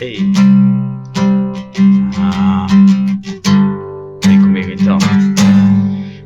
Ei. Vem comigo então.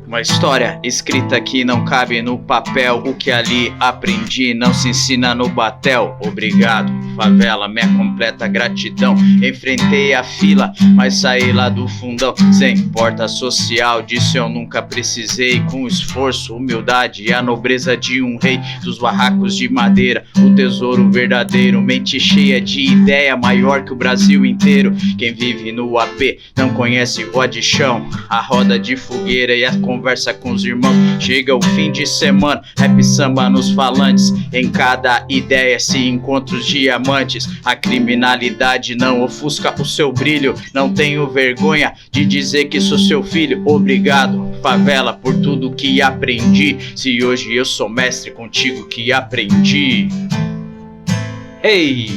Uma história escrita que não cabe no papel. O que ali aprendi não se ensina no batel. Obrigado, favela, minha completa gratidão. Enfrentei a fila, mas saí lá do fundão. Sem porta social, disso eu nunca precisei. Com esforço, humildade e a nobreza de um rei. Dos barracos de madeira, o tesouro verdadeiro. Mente cheia de ideia, maior que o Brasil inteiro. Quem vive no AP não conhece rua de chão. A roda de fogueira e a conversa com os irmãos. Chega o fim de semana, rap samba nos falantes. Em cada ideia se encontra os diamantes. A criminalidade não ofusca o seu brilho. Não tenho vergonha de dizer que sou seu filho. Obrigado, favela, por tudo que aprendi. Se hoje eu sou mestre, contigo que aprendi. Ei!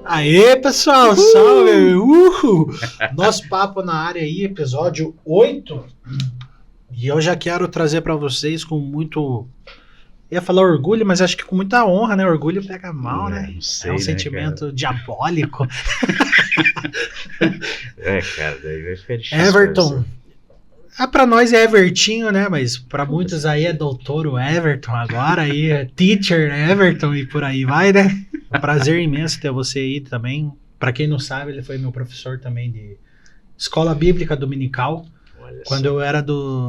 Aê, pessoal, salve! Nosso papo na área aí, episódio 8. E eu já quero trazer pra vocês com muito... Eu ia falar orgulho, mas acho que com muita honra, né? Orgulho pega mal, né? Não sei, é um né, sentimento cara? diabólico. Cara, daí vai ficar difícil. Everton. Pra nós é Evertinho, né? Mas pra muitos aí é doutor o Everton agora, aí é teacher Everton e por aí vai, né? É um prazer imenso ter você aí também. Pra quem não sabe, ele foi meu professor também de escola bíblica dominical. Olha Quando eu era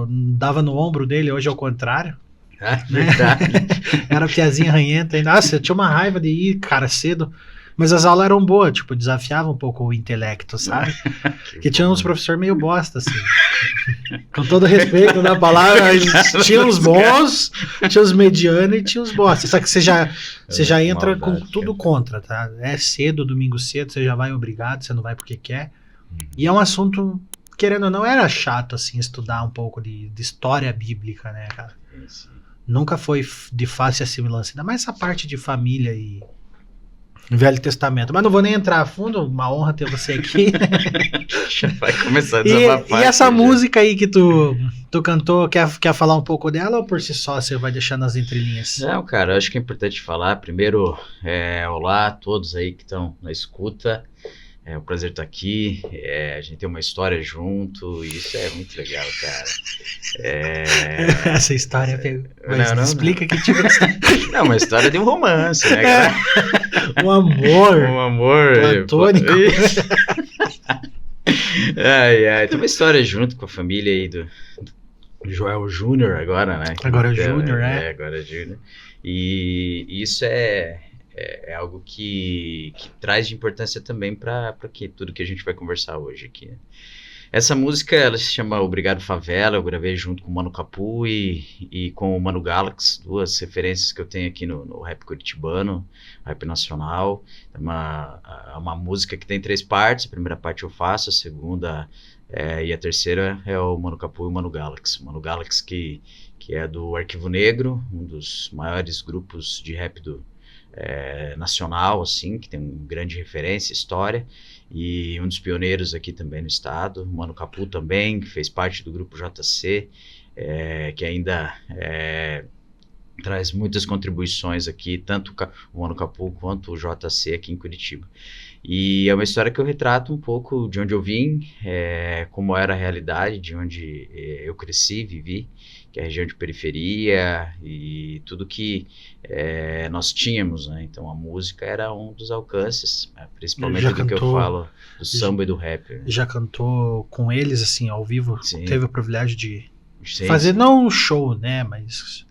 dava no ombro dele, hoje é o contrário. Né? Verdade. Era piazinha ranhenta. Nossa, eu tinha uma raiva de ir, cara, cedo. Mas as aulas eram boas, tipo, desafiava um pouco o intelecto, sabe? Porque tinha uns professores meio bosta, assim. Com todo respeito na palavra, tinha os bons, tinha os medianos e tinha os bosta. Só que você já entra com tudo contra, tá? É cedo, domingo cedo, você já vai obrigado, você não vai porque quer. E é um assunto, querendo ou não, era chato, assim, estudar um pouco de história bíblica, né, cara? Nunca foi de fácil assimilação, ainda mais essa parte de família e Velho Testamento. Mas não vou nem entrar a fundo, uma honra ter você aqui. Já vai começar a desabafar. E essa música aí que tu cantou, quer falar um pouco dela ou por si só você vai deixar nas entrelinhas? Não, cara, eu acho que é importante falar. Primeiro, olá a todos aí que estão na escuta. É um prazer estar aqui. A gente tem uma história junto e isso é muito legal, cara. Essa história não, explica que tipo de história. Não, uma história de um romance, né, cara? Um amor. Um amor platônico. Tem uma história junto com a família aí do Joel Júnior agora, né? Agora é Júnior, agora é Júnior. E isso é algo que traz de importância também para tudo que a gente vai conversar hoje aqui. Essa música, ela se chama Obrigado Favela, eu gravei junto com o Mano Capu e com o Mano Galaxy, duas referências que eu tenho aqui no rap curitibano, rap nacional. É uma música que tem 3 partes, a primeira parte eu faço, a segunda e a terceira é o Mano Capu e o Mano Galaxy. O Mano Galaxy que é do Arquivo Negro, um dos maiores grupos de rap nacional, assim, que tem uma grande referência, história, e um dos pioneiros aqui também no estado. O Mano Capu também, que fez parte do grupo JC, que ainda traz muitas contribuições aqui, tanto o Mano Capu quanto o JC aqui em Curitiba. E é uma história que eu retrato um pouco de onde eu vim, como era a realidade, de onde eu cresci, vivi, que é a região de periferia e tudo que nós tínhamos, né? Então a música era um dos alcances, principalmente do que eu falo do samba e do rap. Né? Já cantou com eles, assim, ao vivo? Sim. Teve o privilégio de fazer, não um show, né, mas...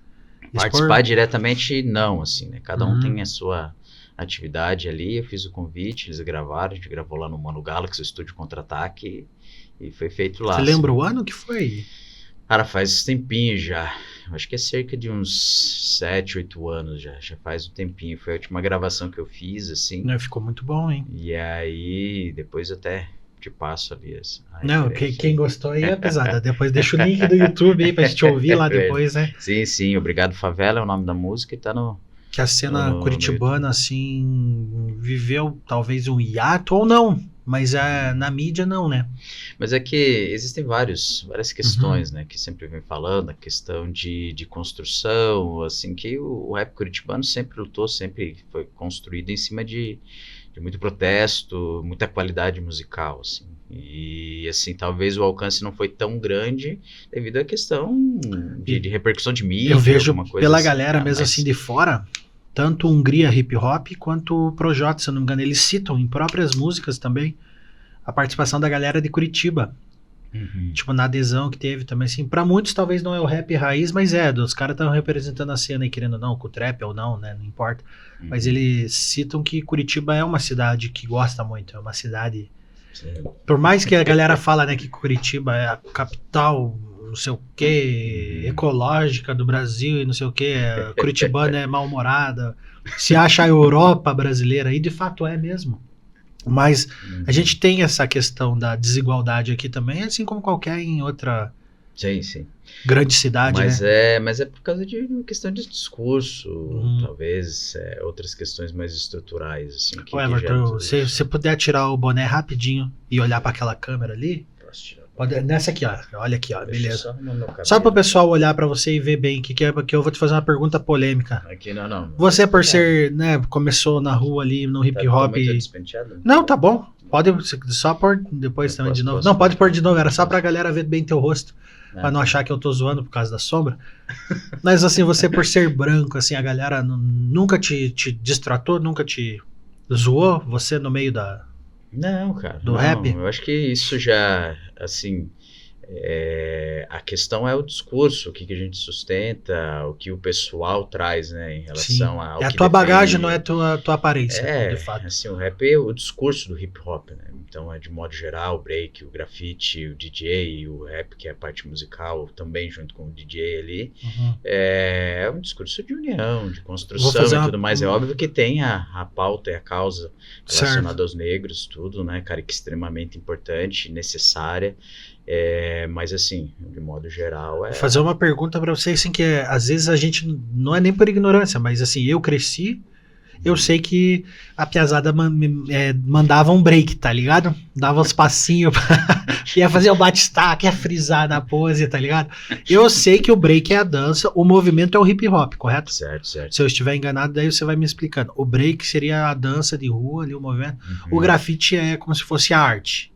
Participar diretamente, não, assim, né? Cada um tem a sua atividade ali, eu fiz o convite, eles gravaram, a gente gravou lá no Mano Galaxy, o estúdio Contra-Ataque, e foi feito lá. Você lembra o ano que foi? Cara, faz tempinho já, acho que é cerca de uns 7, 8 anos já faz um tempinho, foi a última gravação que eu fiz, assim. Ficou muito bom, hein? E aí, depois até te passo ali. Não, quem gostou aí é pesada, depois deixa o link do YouTube aí pra gente ouvir lá depois, né? Sim, Obrigado Favela é o nome da música e tá no... Que a cena curitibana, assim, viveu talvez um hiato, ou não, Mas na mídia não, né? Mas é que existem várias questões, né, que sempre vem falando, a questão de construção, assim, que o rap curitibano sempre lutou, sempre foi construído em cima de muito protesto, muita qualidade musical, assim. E, assim, talvez o alcance não foi tão grande devido à questão de repercussão de mídia, Eu vejo alguma coisa pela assim, galera tá? mesmo Mas- assim de fora, tanto Hungria Hip Hop quanto o Projota, se eu não me engano, eles citam em próprias músicas também a participação da galera de Curitiba. Uhum. Tipo, na adesão que teve também, assim, pra muitos talvez não é o rap raiz, mas os caras estão representando a cena aí, querendo ou não, com o trap ou não, né, não importa. Mas eles citam que Curitiba é uma cidade que gosta muito, é uma cidade... Sim. Por mais que a galera fala, né, que Curitiba é a capital, não sei o quê, ecológica do Brasil e não sei o quê, Curitibana é mal-humorada, se acha a Europa brasileira, e de fato é mesmo. Mas a gente tem essa questão da desigualdade aqui também, assim como qualquer em outra Sim. grande cidade, né? Mas é por causa de uma questão de discurso, talvez outras questões mais estruturais, assim, que Ô, geram Everton, tudo se isso. você puder tirar o boné rapidinho e olhar para aquela câmera ali, Posso tirar? nessa aqui, ó, olha aqui, ó, Deixa eu beleza. só arrumar meu cabelo. Só para o pessoal olhar para você e ver bem o que é, porque eu vou te fazer uma pergunta polêmica. Aqui não. Você, por ser, né, começou na rua ali no hip Tá hop. muito despenteado? Não, tá bom. Pode só pôr depois Eu também de posso- novo. posso Não, pode pôr. pôr de novo, era só pra galera ver bem teu rosto. Pra não tá. achar que eu tô zoando por causa da sombra. Mas assim, você por ser branco, assim, a galera nunca te distratou, nunca te zoou? Você no meio da... Não, cara. Do não, rap? Eu acho que isso já, assim, a questão é o discurso, o que a gente sustenta, o que o pessoal traz, né, em Sim. relação ao É a que tua bagagem, defende. não é a tua aparência, de fato. Assim, o rap é o discurso do hip hop, né? Então é de modo geral, o break, o grafite, o DJ, o rap, que é a parte musical, também junto com o DJ ali. Uhum. É um discurso de união, de Vou construção fazer e tudo mais. É óbvio que tem a pauta e a causa relacionada Certo. aos negros, tudo, né, cara, que é extremamente importante, necessária. Mas assim, de modo geral, Vou fazer uma pergunta pra vocês, assim, que às vezes a gente, não é nem por ignorância, mas assim, eu cresci, eu sei que a piazada mandava um break, tá ligado? Dava uns passinhos, ia fazer o batistaca, ia frisar na pose, tá ligado? Eu sei que o break é a dança, o movimento é o hip hop, correto? Certo. Se eu estiver enganado, daí você vai me explicando. O break seria a dança de rua ali, o movimento. O grafite é como se fosse a arte.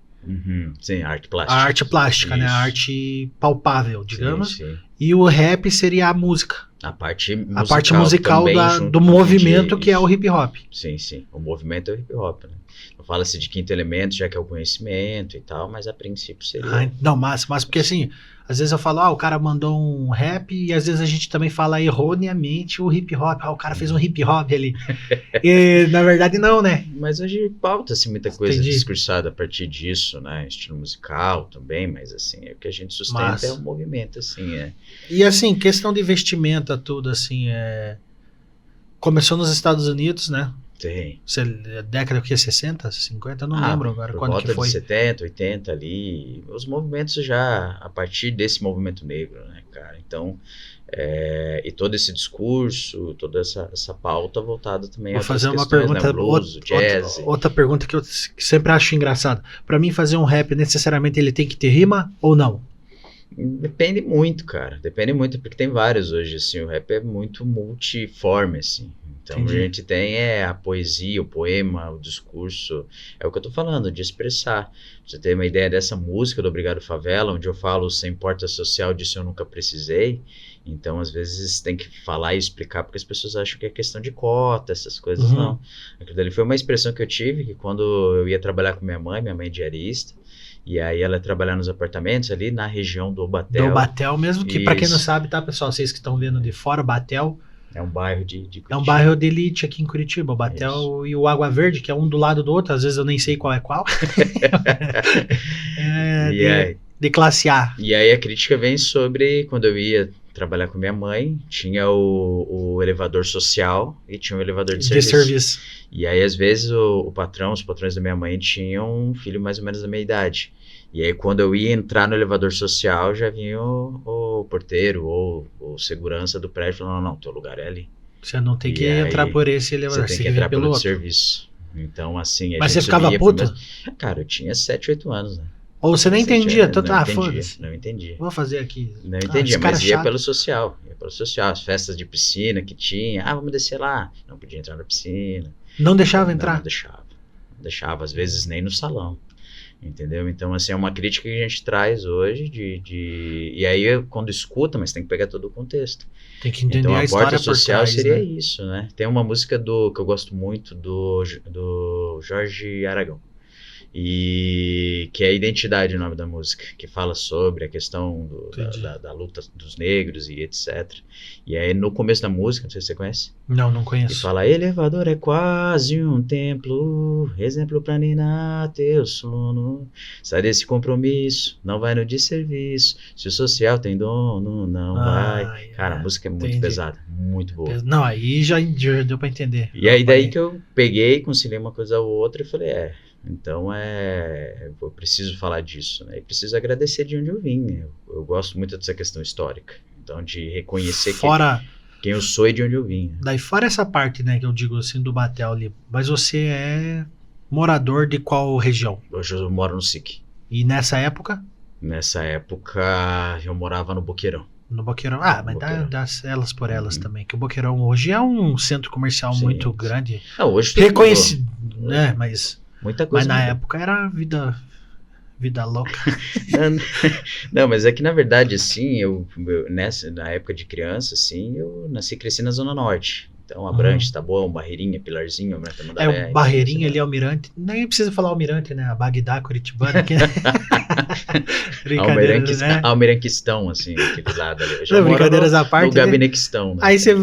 Sim, arte plástica. A arte plástica, né? A Isso. arte palpável, digamos. Sim. E o rap seria a música. A parte musical também, junto do com o movimento DJ, que é o hip hop. Sim. O movimento é o hip hop, né? Não fala-se de quinto elemento, já que é o conhecimento e tal, mas a princípio seria. Não, mas porque assim, às vezes eu falo, o cara mandou um rap, e às vezes a gente também fala erroneamente o hip hop. O cara fez um hip hop ali. E na verdade não, né? Mas hoje pauta-se muita coisa Entendi. discursada a partir disso, né? Estilo musical também, mas assim, o que a gente sustenta Massa. é o movimento, assim, E assim, questão de vestimenta, tudo assim, começou nos Estados Unidos, né? Tem. Década que 60, 50, eu não lembro agora por quando volta que foi. de 70, 80 ali, os movimentos já, a partir desse movimento negro, né, cara? Então, e todo esse discurso, toda essa pauta voltada também a Vou outras fazer uma questões, pergunta, né? O blues, o jazz. outra pergunta que eu sempre acho engraçado. Pra mim fazer um rap, necessariamente ele tem que ter rima ou não? Depende muito, cara. Depende muito, porque tem vários hoje, assim. O rap é muito multiforme, assim. Então Entendi. a gente tem a poesia, o poema, o discurso. É o que eu tô falando, de expressar. Você tem uma ideia dessa música do Obrigado Favela, onde eu falo sem porta social, disso eu nunca precisei. Então, às vezes, tem que falar e explicar, porque as pessoas acham que é questão de cota, essas coisas. Uhum. Não. Aquilo dali foi uma expressão que eu tive, que quando eu ia trabalhar com minha mãe é diarista, e aí ela ia trabalhar nos apartamentos ali na região do Batel. Do Batel mesmo, que pra quem não Isso. sabe, tá, pessoal? Vocês que estão vendo de fora, Batel É um bairro de é um Curitiba. bairro de elite aqui em Curitiba. O Batel Isso. e o Água Verde, que é um do lado do outro, às vezes eu nem sei qual é qual. De classe A. E aí a crítica vem sobre quando eu ia trabalhar com minha mãe, tinha o elevador social e tinha o elevador de serviço. E aí, às vezes, os patrões da minha mãe tinham um filho mais ou menos da minha idade. E aí, quando eu ia entrar no elevador social, já vinha o porteiro ou o segurança do prédio falando, não, teu lugar é ali. Você não tem E que aí, entrar por esse elevador, Você tem você que vir entrar pelo pelo de outro. serviço. Então, assim, a Mas gente você ficava subia puto? Cara, eu tinha 7, 8 anos, né? Ou você nem 7 entendia? anos, Tanto, não entendia, foda-se. não entendia. Vou fazer aqui. Não Esse entendia, cara mas é ia chato. pelo social. Ia pelo social, as festas de piscina que tinha. Ah, vamos descer lá. Não podia entrar na piscina. Não deixava Não, entrar? não deixava. Não deixava, às vezes nem no salão. Entendeu? Então, assim, é uma crítica que a gente traz hoje E aí, quando escuta, mas tem que pegar todo o contexto. Tem que entender Então, a a história porta por social trás, seria né? isso, né? Tem uma música que eu gosto muito do Jorge Aragão. E que é Identidade, o nome da música, que fala sobre a questão da luta dos negros e etc. E aí no começo da música, não sei se você conhece, Não e conheço. fala: elevador é quase um templo, exemplo pra ninar teu sono, sai desse compromisso, não vai no desserviço, se o social tem dono, não vai. Cara, a música é muito entendi. pesada, muito boa. Não, aí já deu pra entender. E aí daí que eu peguei, conciliei uma coisa ou outra e falei, então eu preciso falar disso, né? E preciso agradecer de onde eu vim, né? Eu gosto muito dessa questão histórica, então de reconhecer quem eu sou e de onde eu vim. Né? Daí fora essa parte, né, que eu digo assim, do Batel ali, mas você é morador de qual região? Hoje eu moro no SIC. E nessa época? Nessa época eu morava no Boqueirão. No Boqueirão. Ah, mas dá elas por elas também. Que o Boqueirão hoje é um centro comercial muito grande. Não, hoje reconhecido, né? Mas, muita coisa mas na época era vida louca. Não, mas é que na verdade, assim, na época de criança, assim, eu nasci e cresci na Zona Norte. Então, Abrantes, Taboão, Barreirinha, Pilarzinho, o Barreirinha ali, Almirante. Nem precisa falar Almirante, né? A Bagdá, Curitibana. Aqui, né? Brincadeira, né? Almiranquistão, assim, aquele lado ali. Não, brincadeiras à parte. No Gabinequistão. Né? Aí você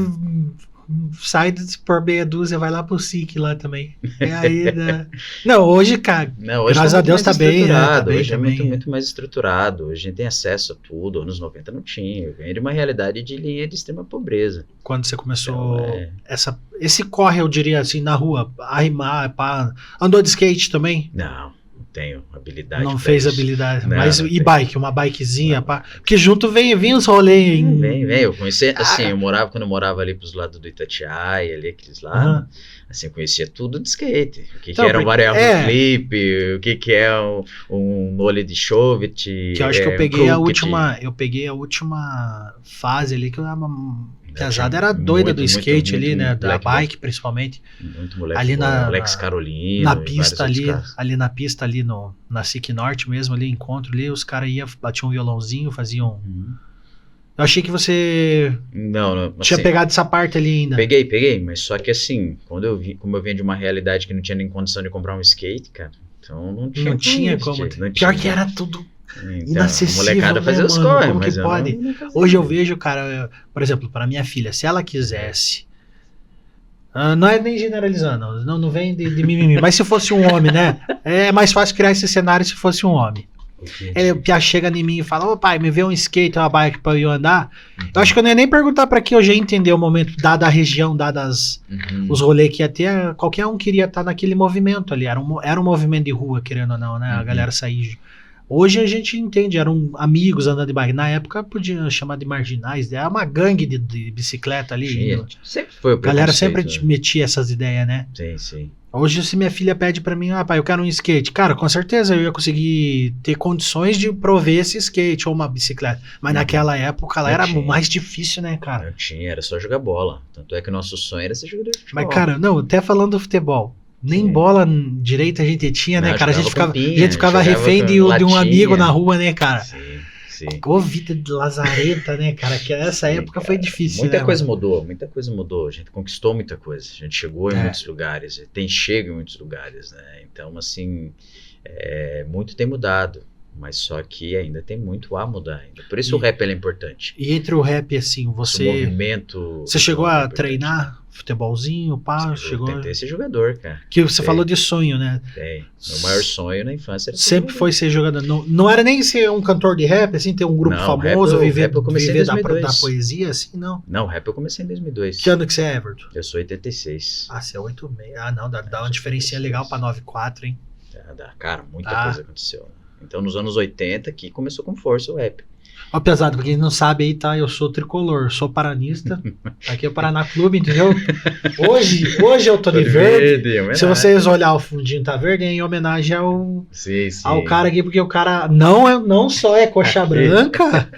sai por meia dúzia, vai lá pro SIC lá também. E aí, né? Não, hoje, cara, hoje graças a Deus tá bem, né? Tá bem, hoje tá é bem, muito mais estruturado. Hoje a gente tem acesso a tudo. Anos 90 não tinha. Eu venho de uma realidade de linha de extrema pobreza. Quando você começou esse corre, eu diria assim, na rua, arrimar, pá. Andou de skate também? Não tenho habilidade. Não fez habilidade. Não, mas não e bike? Uma bikezinha, pá. Porque junto vem os rolês em... Vem. Eu conheci, assim, quando eu morava ali pros lados do Itatiaia, ali, aqueles lados, assim, eu conhecia tudo de skate. O que era um variável flip, o que é um nole de chovat. Que eu acho que eu peguei a última fase ali, que eu pesada era doida do skate ali, né? Da bike, principalmente. Muito moleque. Ali na Alex Carolina. Na pista ali na pista ali na SIC Norte mesmo, ali, encontro ali, os caras batiam um violãozinho, faziam... Eu achei que você tinha pegado essa parte ali ainda. Peguei, mas só que assim, como eu vinha de uma realidade que não tinha nem condição de comprar um skate, cara, então não tinha como. Pior que era tudo... Então, inacessível, a molecada fazia os corre, como mas que pode? Hoje eu vejo, cara, por exemplo, para minha filha, se ela quisesse, não é nem generalizando, não vem de mimimi, mas se fosse um homem, né? É mais fácil criar esse cenário se fosse um homem. Ele já chega em mim e fala: ô pai, me vê um skate, uma bike pra eu andar. Eu acho que eu não ia nem perguntar pra que eu já entender o momento, dada a região, dadas os rolês que ia ter, qualquer um queria estar naquele movimento ali. Era um movimento de rua, querendo ou não, né? A galera sair. Hoje a gente entende, eram amigos andando de bike. Na época podia chamar de marginais, era uma gangue de bicicleta ali. Sempre foi o preconceito. A galera sempre metia essas ideias, né? Sim. Hoje, se minha filha pede pra mim, pai, eu quero um skate. Cara, com certeza eu ia conseguir ter condições de prover esse skate ou uma bicicleta. Mas naquela época ela era mais difícil, né, cara? Não tinha, era só jogar bola. Tanto é que o nosso sonho era ser jogador de futebol. Mas, cara, não, até falando do futebol. Nem bola direita a gente tinha, né, cara? A gente ficava refém de um amigo na rua, né, cara? Sim. Ô, vida de lazareta, né, cara? Que essa época foi difícil, muita coisa mudou. A gente conquistou muita coisa. A gente chegou em muitos lugares. Chega em muitos lugares, né? Então, assim, muito tem mudado. Mas só que ainda tem muito a mudar ainda. Por isso o rap é importante. E entre o rap, assim, o movimento... Você chegou a treinar futebolzinho, pá? Eu tentei ser jogador, cara. Que você falou de sonho, né? Tem. Meu maior sonho na infância era sempre foi ser jogador. Não era nem ser um cantor de rap, assim, ter um grupo famoso, viver da poesia, assim, não? Não, rap eu comecei em 2002. Que ano que você é, Everton? Eu sou 86. Ah, você é 86. Ah, não, dá uma diferencinha legal pra 94, hein? Cara, muita coisa aconteceu. Então, nos anos 80, que começou com força o rap. Ó, pesado, pra quem não sabe aí, tá? Eu sou tricolor, sou paranista. Aqui é o Paraná Clube, entendeu? Hoje eu tô de verde. Se vocês olhar o fundinho tá verde, é em homenagem ao cara aqui, porque o cara não só é coxa branca,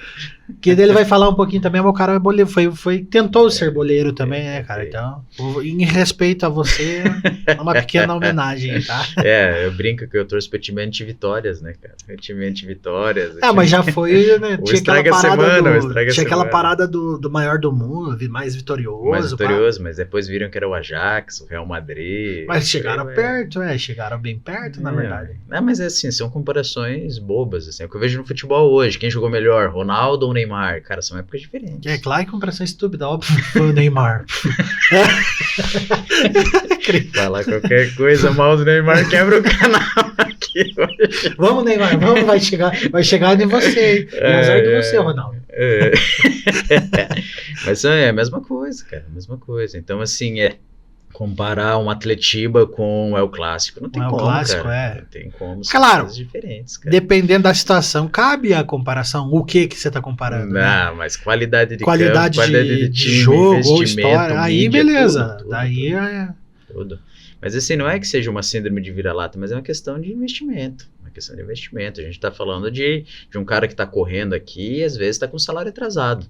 que ele vai falar um pouquinho também, mas o cara é boleiro, tentou ser boleiro também, né, cara? Então, em respeito a você, é uma pequena homenagem, tá? Eu brinco que eu torço pro time anti-vitórias, né, cara? O time anti-vitórias. Mas já foi, né? Tinha aquela parada do maior do mundo, mais vitorioso. Mais vitorioso, mas depois viram que era o Ajax, o Real Madrid. Mas chegaram perto, chegaram bem perto, na verdade. Não, mas assim, são comparações bobas, assim. É o que eu vejo no futebol hoje. Quem jogou melhor, Ronaldo ou Neymar? Cara, são épocas diferentes. É claro que comparação estúpida, óbvio que foi o Neymar. Vai lá, qualquer coisa mal do Neymar quebra o canal aqui hoje. Vamos, Neymar, vai chegar de você, azar de você, Ronaldo. Mas é a mesma coisa, cara, a mesma coisa. Então, assim, comparar um Atletiba com o El Clássico, não tem como, Clássico, cara. Não tem como, são coisas diferentes, cara. Dependendo da situação, cabe a comparação. O que você tá comparando? Não, mas qualidade de campo, qualidade de time, jogo ou história, aí mídia, beleza. Tudo. Tudo. Mas assim, não é que seja uma síndrome de vira-lata, mas é uma questão de investimento. A gente tá falando de um cara que tá correndo aqui e às vezes tá com salário atrasado.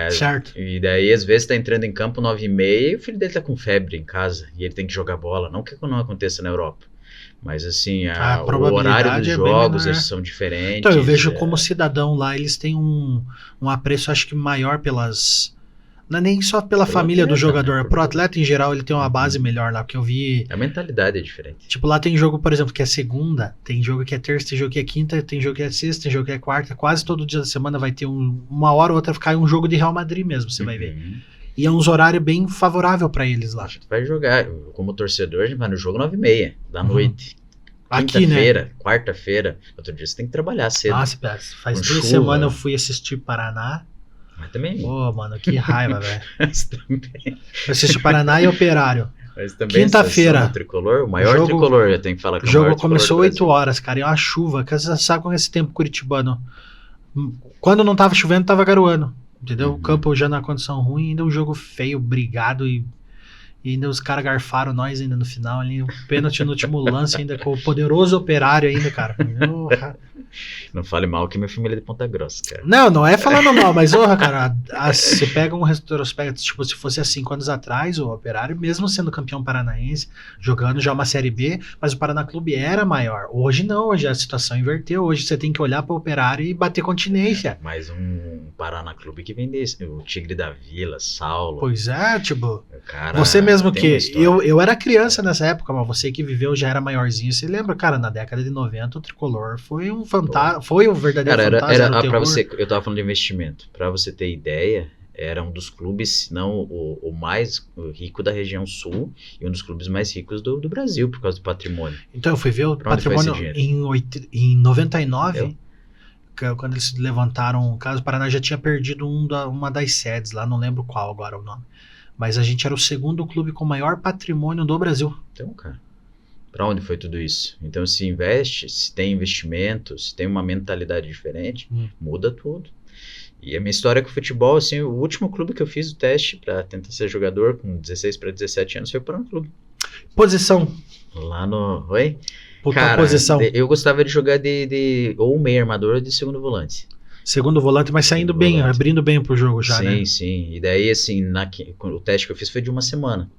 Certo. E daí, às vezes, tá entrando em campo 9h30 e o filho dele tá com febre em casa e ele tem que jogar bola. Não que não aconteça na Europa. Mas, assim, o horário dos jogos, eles são diferentes. Então, eu vejo como cidadão lá, eles têm um apreço, acho que maior pelas... Não é nem só pela família do jogador, pro atleta em geral ele tem uma base melhor lá, porque eu vi... A mentalidade é diferente. Tipo, lá tem jogo, por exemplo, que é segunda, tem jogo que é terça, tem jogo que é quinta, tem jogo que é sexta, tem jogo que é quarta, quase todo dia da semana vai ter uma hora ou outra ficar um jogo de Real Madrid mesmo, você vai ver. E é uns horários bem favorável pra eles lá. A gente vai jogar, como torcedor, a gente vai no jogo 9h30 da noite. Aqui, quinta-feira, né? Quarta-feira, outro dia você tem que trabalhar cedo. Nossa, faz 2 semanas eu fui assistir Paraná. Mas também. Pô, mano, que raiva, velho. Mas também. Eu assisti Paraná e Operário. Mas também quinta-feira. O maior tricolor, eu tenho que falar que o jogo começou 8 horas, cara, e uma chuva. Você sabe com esse tempo curitibano. Quando não tava chovendo, tava garoando. Entendeu? O campo já na condição ruim, ainda um jogo feio, brigado e ainda os caras garfaram nós ainda no final ali, um pênalti no último lance ainda com o poderoso Operário ainda, cara. Não fale mal que minha família é de Ponta Grossa, cara. Não é falando mal, mas cara, você pega um retrospecto, tipo, se fosse há 5 anos atrás, o Operário, mesmo sendo campeão paranaense, jogando já uma Série B, mas o Paraná Clube era maior. Hoje não, hoje a situação inverteu, hoje você tem que olhar para o Operário e bater continência. Mais um Paraná Clube que vem desse, o Tigre da Vila, Saulo. Pois é, tipo, cara, você mesmo que, eu era criança nessa época, mas você que viveu já era maiorzinho, você lembra, cara, na década de 90 o Tricolor foi um foi o verdadeiro fantasma. Pra você, eu tava falando de investimento. Pra você ter ideia, era um dos clubes, se não o mais rico da região sul e um dos clubes mais ricos do Brasil, por causa do patrimônio. Então eu fui ver o patrimônio em 99, quando eles levantaram o caso, o Paraná já tinha perdido uma das sedes lá, não lembro qual agora o nome. Mas a gente era o segundo clube com maior patrimônio do Brasil. Então, cara, para onde foi tudo isso? Então, se investe, se tem investimento, se tem uma mentalidade diferente, muda tudo. E a minha história com o futebol, assim, o último clube que eu fiz o teste para tentar ser jogador com 16 para 17 anos foi o Paraná Clube. Posição? Lá no... Oi? Cara, posição. Eu gostava de jogar de ou meio armador ou de segundo volante. Segundo volante, mas saindo bem, abrindo bem pro jogo já, né? Sim. E daí, assim, o teste que eu fiz foi de uma semana.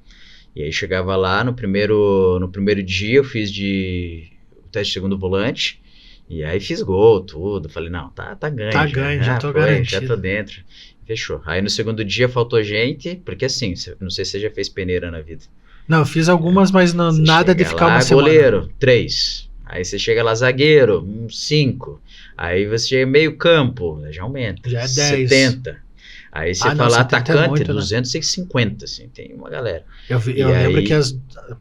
E aí chegava lá, no primeiro dia eu fiz o teste de segundo volante, e aí fiz gol, tudo. Falei, não, tá ganho. Tá ganho, já tô garantido. Já tô dentro. Fechou. Aí no segundo dia faltou gente, porque assim, não sei se você já fez peneira na vida. Não, eu fiz algumas, mas nada de ficar uma semana. Goleiro, 3. Aí você chega lá, zagueiro, 5. Aí você chega meio campo, já aumenta. Já é 10. 70. Aí você fala atacante, muito, 250, assim, tem uma galera. Eu lembro que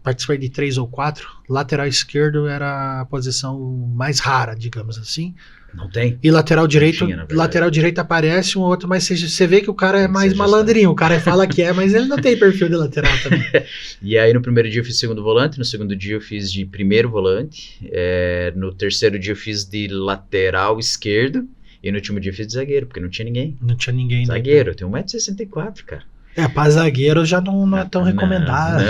participei de 3 ou 4, lateral esquerdo era a posição mais rara, digamos assim. Não tem? E lateral direito aparece um ou outro, mas você vê que o cara é mais malandrinho, o cara fala que mas ele não tem perfil de lateral também. E aí no primeiro dia eu fiz segundo volante, no segundo dia eu fiz de primeiro volante, no terceiro dia eu fiz de lateral esquerdo, E no último dia eu fiz de zagueiro, porque não tinha ninguém. Não tinha ninguém. Zagueiro, eu tenho 1,64 m, cara. Pra zagueiro já não é tão recomendado.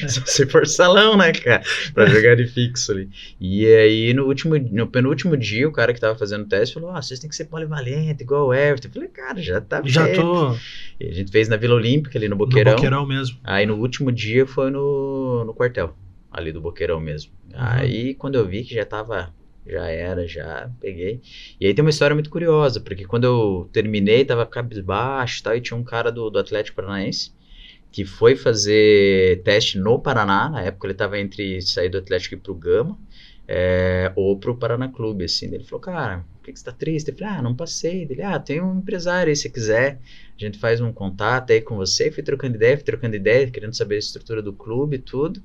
Só se for salão, né, cara? Pra jogar de fixo ali. E aí, no penúltimo dia, o cara que tava fazendo o teste falou, vocês têm que ser polivalente, igual o Everton. Eu falei, cara, já tá Já feito. tô E a gente fez na Vila Olímpica, ali no Boqueirão. no Boqueirão mesmo. Aí no último dia foi no quartel, ali do Boqueirão mesmo. Aí quando eu vi que já peguei. E aí tem uma história muito curiosa, porque quando eu terminei, tava cabisbaixo e tal, e tinha um cara do Atlético Paranaense que foi fazer teste no Paraná, na época ele tava entre sair do Atlético e ir pro Gama, ou pro Paraná Clube, assim. Ele falou, cara, por que você tá triste? Eu falei, não passei. Ele, tem um empresário aí, se quiser, a gente faz um contato aí com você. Fui trocando ideia, querendo saber a estrutura do clube e tudo.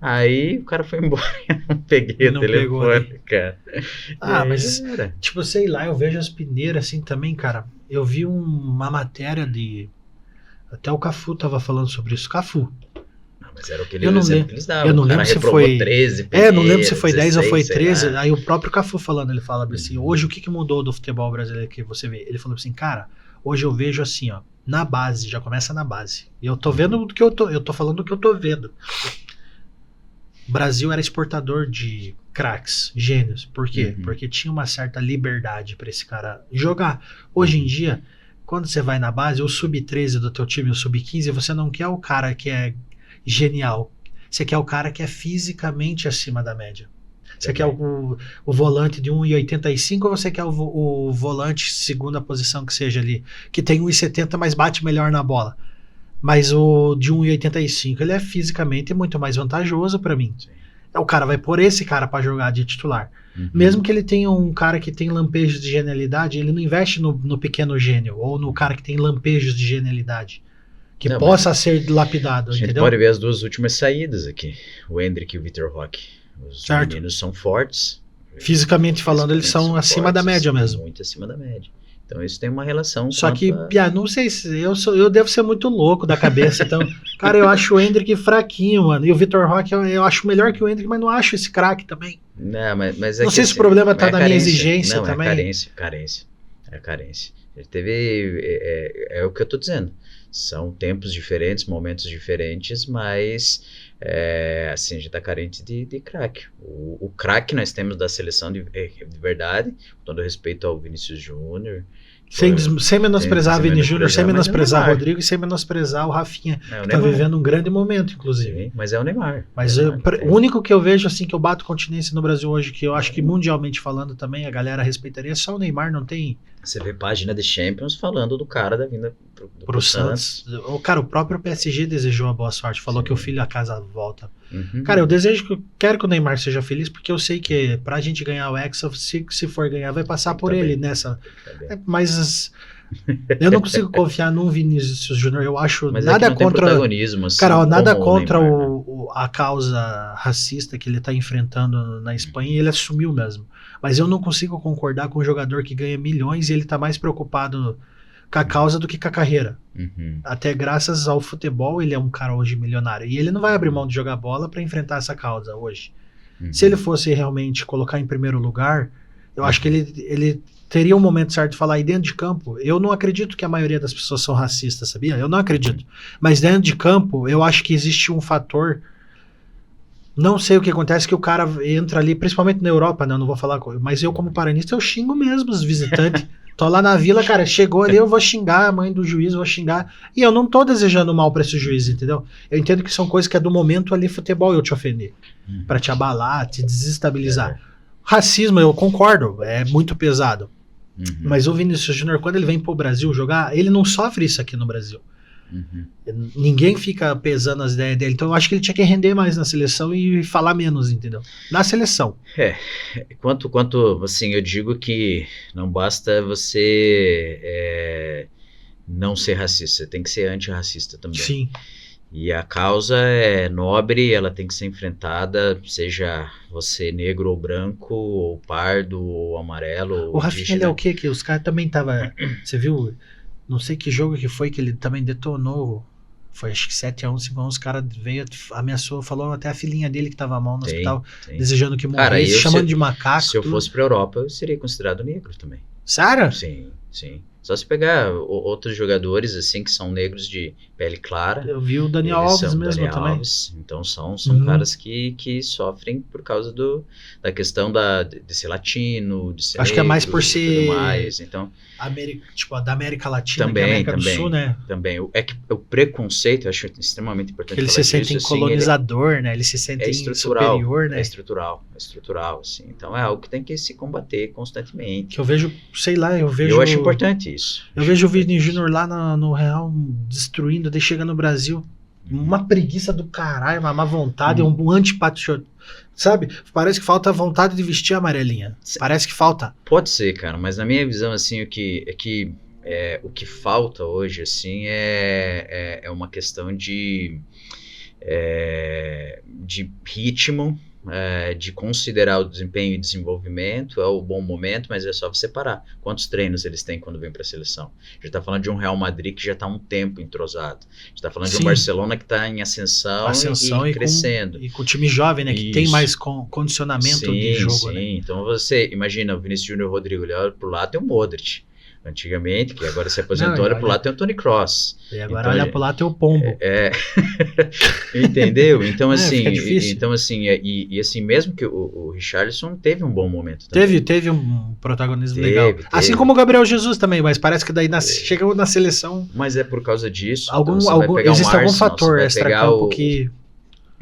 Aí o cara foi embora, eu não peguei o telefone, cara. Mas, tipo, sei lá, eu vejo as peneiras assim também, cara. Eu vi uma matéria até o Cafu tava falando sobre isso. Cafu. Mas era o que eles davam. Eu não lembro se foi 13 não lembro se foi 10 ou foi 13. Lá. Aí o próprio Cafu falando, ele fala assim, hoje o que mudou do futebol brasileiro que você vê? Ele falou assim, cara, hoje eu vejo assim, ó, na base, já começa na base. E eu tô vendo do que eu tô falando do que eu tô vendo. O Brasil era exportador de craques, gênios. Por quê? Porque tinha uma certa liberdade para esse cara jogar. Hoje em dia, quando você vai na base, o sub-13 do teu time, o sub-15, você não quer o cara que é genial. Você quer o cara que é fisicamente acima da média. Você quer o volante de 1,85 ou você quer o volante segunda posição que seja ali, que tem 1,70 mas bate melhor na bola. Mas o de 1,85 ele é fisicamente muito mais vantajoso para mim. Sim. O cara vai pôr esse cara para jogar de titular. Mesmo que ele tenha um cara que tem lampejos de genialidade, ele não investe no pequeno gênio ou no cara que tem lampejos de genialidade. Que possa ser lapidado, a gente entendeu? pode ver as duas últimas saídas aqui. O Hendrick e o Vitor Roque. Os meninos são fortes. Fisicamente falando, eles são acima da média mesmo. Muito acima da média. Então isso tem uma relação. Só que, não sei se eu devo ser muito louco da cabeça. Então, cara, eu acho o Hendrick fraquinho, mano. E o Vitor Roque eu acho melhor que o Hendrick, mas não acho esse craque também. Não, mas não sei se o problema tá na minha exigência também. É carência. Ele teve. É o que eu tô dizendo. São tempos diferentes, momentos diferentes, mas assim, a gente tá carente de craque. O craque nós temos da seleção de verdade, com todo respeito ao Vinícius Júnior. Sem menosprezar o Vini Júnior, sem menosprezar o Rodrigo e sem menosprezar o Rafinha, que tá vivendo um grande momento, inclusive. Sim, mas é o Neymar. Mas o único que eu vejo, assim, que eu bato continência no Brasil hoje, que eu acho que mundialmente falando também a galera respeitaria, é só o Neymar, não tem... Você vê página de Champions falando do cara da vinda pro Santos. Cara, o próprio PSG desejou a boa sorte, falou que o filho a casa volta. Cara, eu quero que o Neymar seja feliz, porque eu sei que pra gente ganhar o Hexa, se for ganhar, vai passar por ele nessa. Mas eu não consigo confiar num Vinícius Júnior, eu acho nada contra... Assim, cara, nada contra a causa racista que ele tá enfrentando na Espanha, e ele assumiu mesmo. Mas eu não consigo concordar com um jogador que ganha milhões e ele tá mais preocupado com a causa do que com a carreira. Até graças ao futebol, ele é um cara hoje milionário. E ele não vai abrir mão de jogar bola para enfrentar essa causa hoje. Se ele fosse realmente colocar em primeiro lugar, eu acho que ele teria um momento certo de falar. E dentro de campo, eu não acredito que a maioria das pessoas são racistas, sabia? Eu não acredito. Mas dentro de campo, eu acho que existe um fator... Não sei o que acontece, que o cara entra ali, principalmente na Europa, né? Eu não vou falar, mas eu como paranista, eu xingo mesmo os visitantes. Tô lá na vila, cara, chegou ali, eu vou xingar a mãe do juiz, vou xingar. E eu não tô desejando mal pra esse juiz, entendeu? Eu entendo que são coisas que é do momento ali, futebol, eu te ofender. Pra te abalar, te desestabilizar. Racismo, eu concordo, é muito pesado. Mas o Vinícius Júnior, quando ele vem pro Brasil jogar, ele não sofre isso aqui no Brasil. Ninguém fica pesando as ideias dele. Então eu acho que ele tinha que render mais na seleção e falar menos, entendeu? Na seleção. Quanto assim, eu digo que não basta você não ser racista, você tem que ser antirracista também. Sim. E a causa é nobre, ela tem que ser enfrentada, seja você negro ou branco, ou pardo, ou amarelo. O Rafinha, ele é o quê? Que os caras também tava... Você viu... Não sei que jogo que foi que ele também detonou. Foi acho que 7-1, 5-1. Os caras veio, ameaçou, falou até a filhinha dele que tava mal no hospital, desejando que morresse, chamando de macaco. Se eu fosse pra Europa, eu seria considerado negro também. Sério? Sim, sim. Só se pegar outros jogadores, assim, que são negros de pele clara. Eu vi o Daniel Eles Alves são mesmo Daniel também. Alves, então são Uhum. caras que sofrem por causa da questão de ser latino, de ser Acho que é mais negro por e tudo ser mais. Então, tipo, da América Latina, que é a também, América do Sul, né? também. É que o preconceito, eu acho extremamente Que importante eles falar se disso, sentem assim, ele colonizador, né? Eles se é sentem estrutural, superior, né? é estrutural, assim. Então é algo que tem que se combater constantemente. Que eu vejo, sei lá, eu E vejo. eu acho importante isso. Eu vejo o Vini Júnior lá no Real destruindo, daí chega no Brasil. Uma preguiça do caralho, uma má vontade, um antipatriotismo. Sabe? Parece que falta vontade de vestir a amarelinha. Parece que falta. Pode ser, cara, mas na minha visão, assim, o que falta hoje, assim, é uma questão de ritmo, de considerar o desempenho e desenvolvimento, é o bom momento, mas é só você parar. Quantos treinos eles têm quando vem para a seleção? A gente está falando de um Real Madrid que já está há um tempo entrosado. A gente está falando de um Barcelona que está em ascensão e crescendo. E com o time jovem, né? Que tem mais condicionamento de jogo, né? Então você imagina o Vinícius Júnior e o Rodrigo, ele olha pro lado, tem o Modric. Antigamente, que agora se aposentou, olha pro lado, tem o Tony Kroos. E agora olha pro lado, tem o Pombo. Entendeu? Então, assim, assim, mesmo que o Richarlison teve um bom momento também. Teve um protagonismo legal. Assim como o Gabriel Jesus também, mas parece que daí chega na seleção. Mas é por causa disso. Existe algum fator extra-campo que.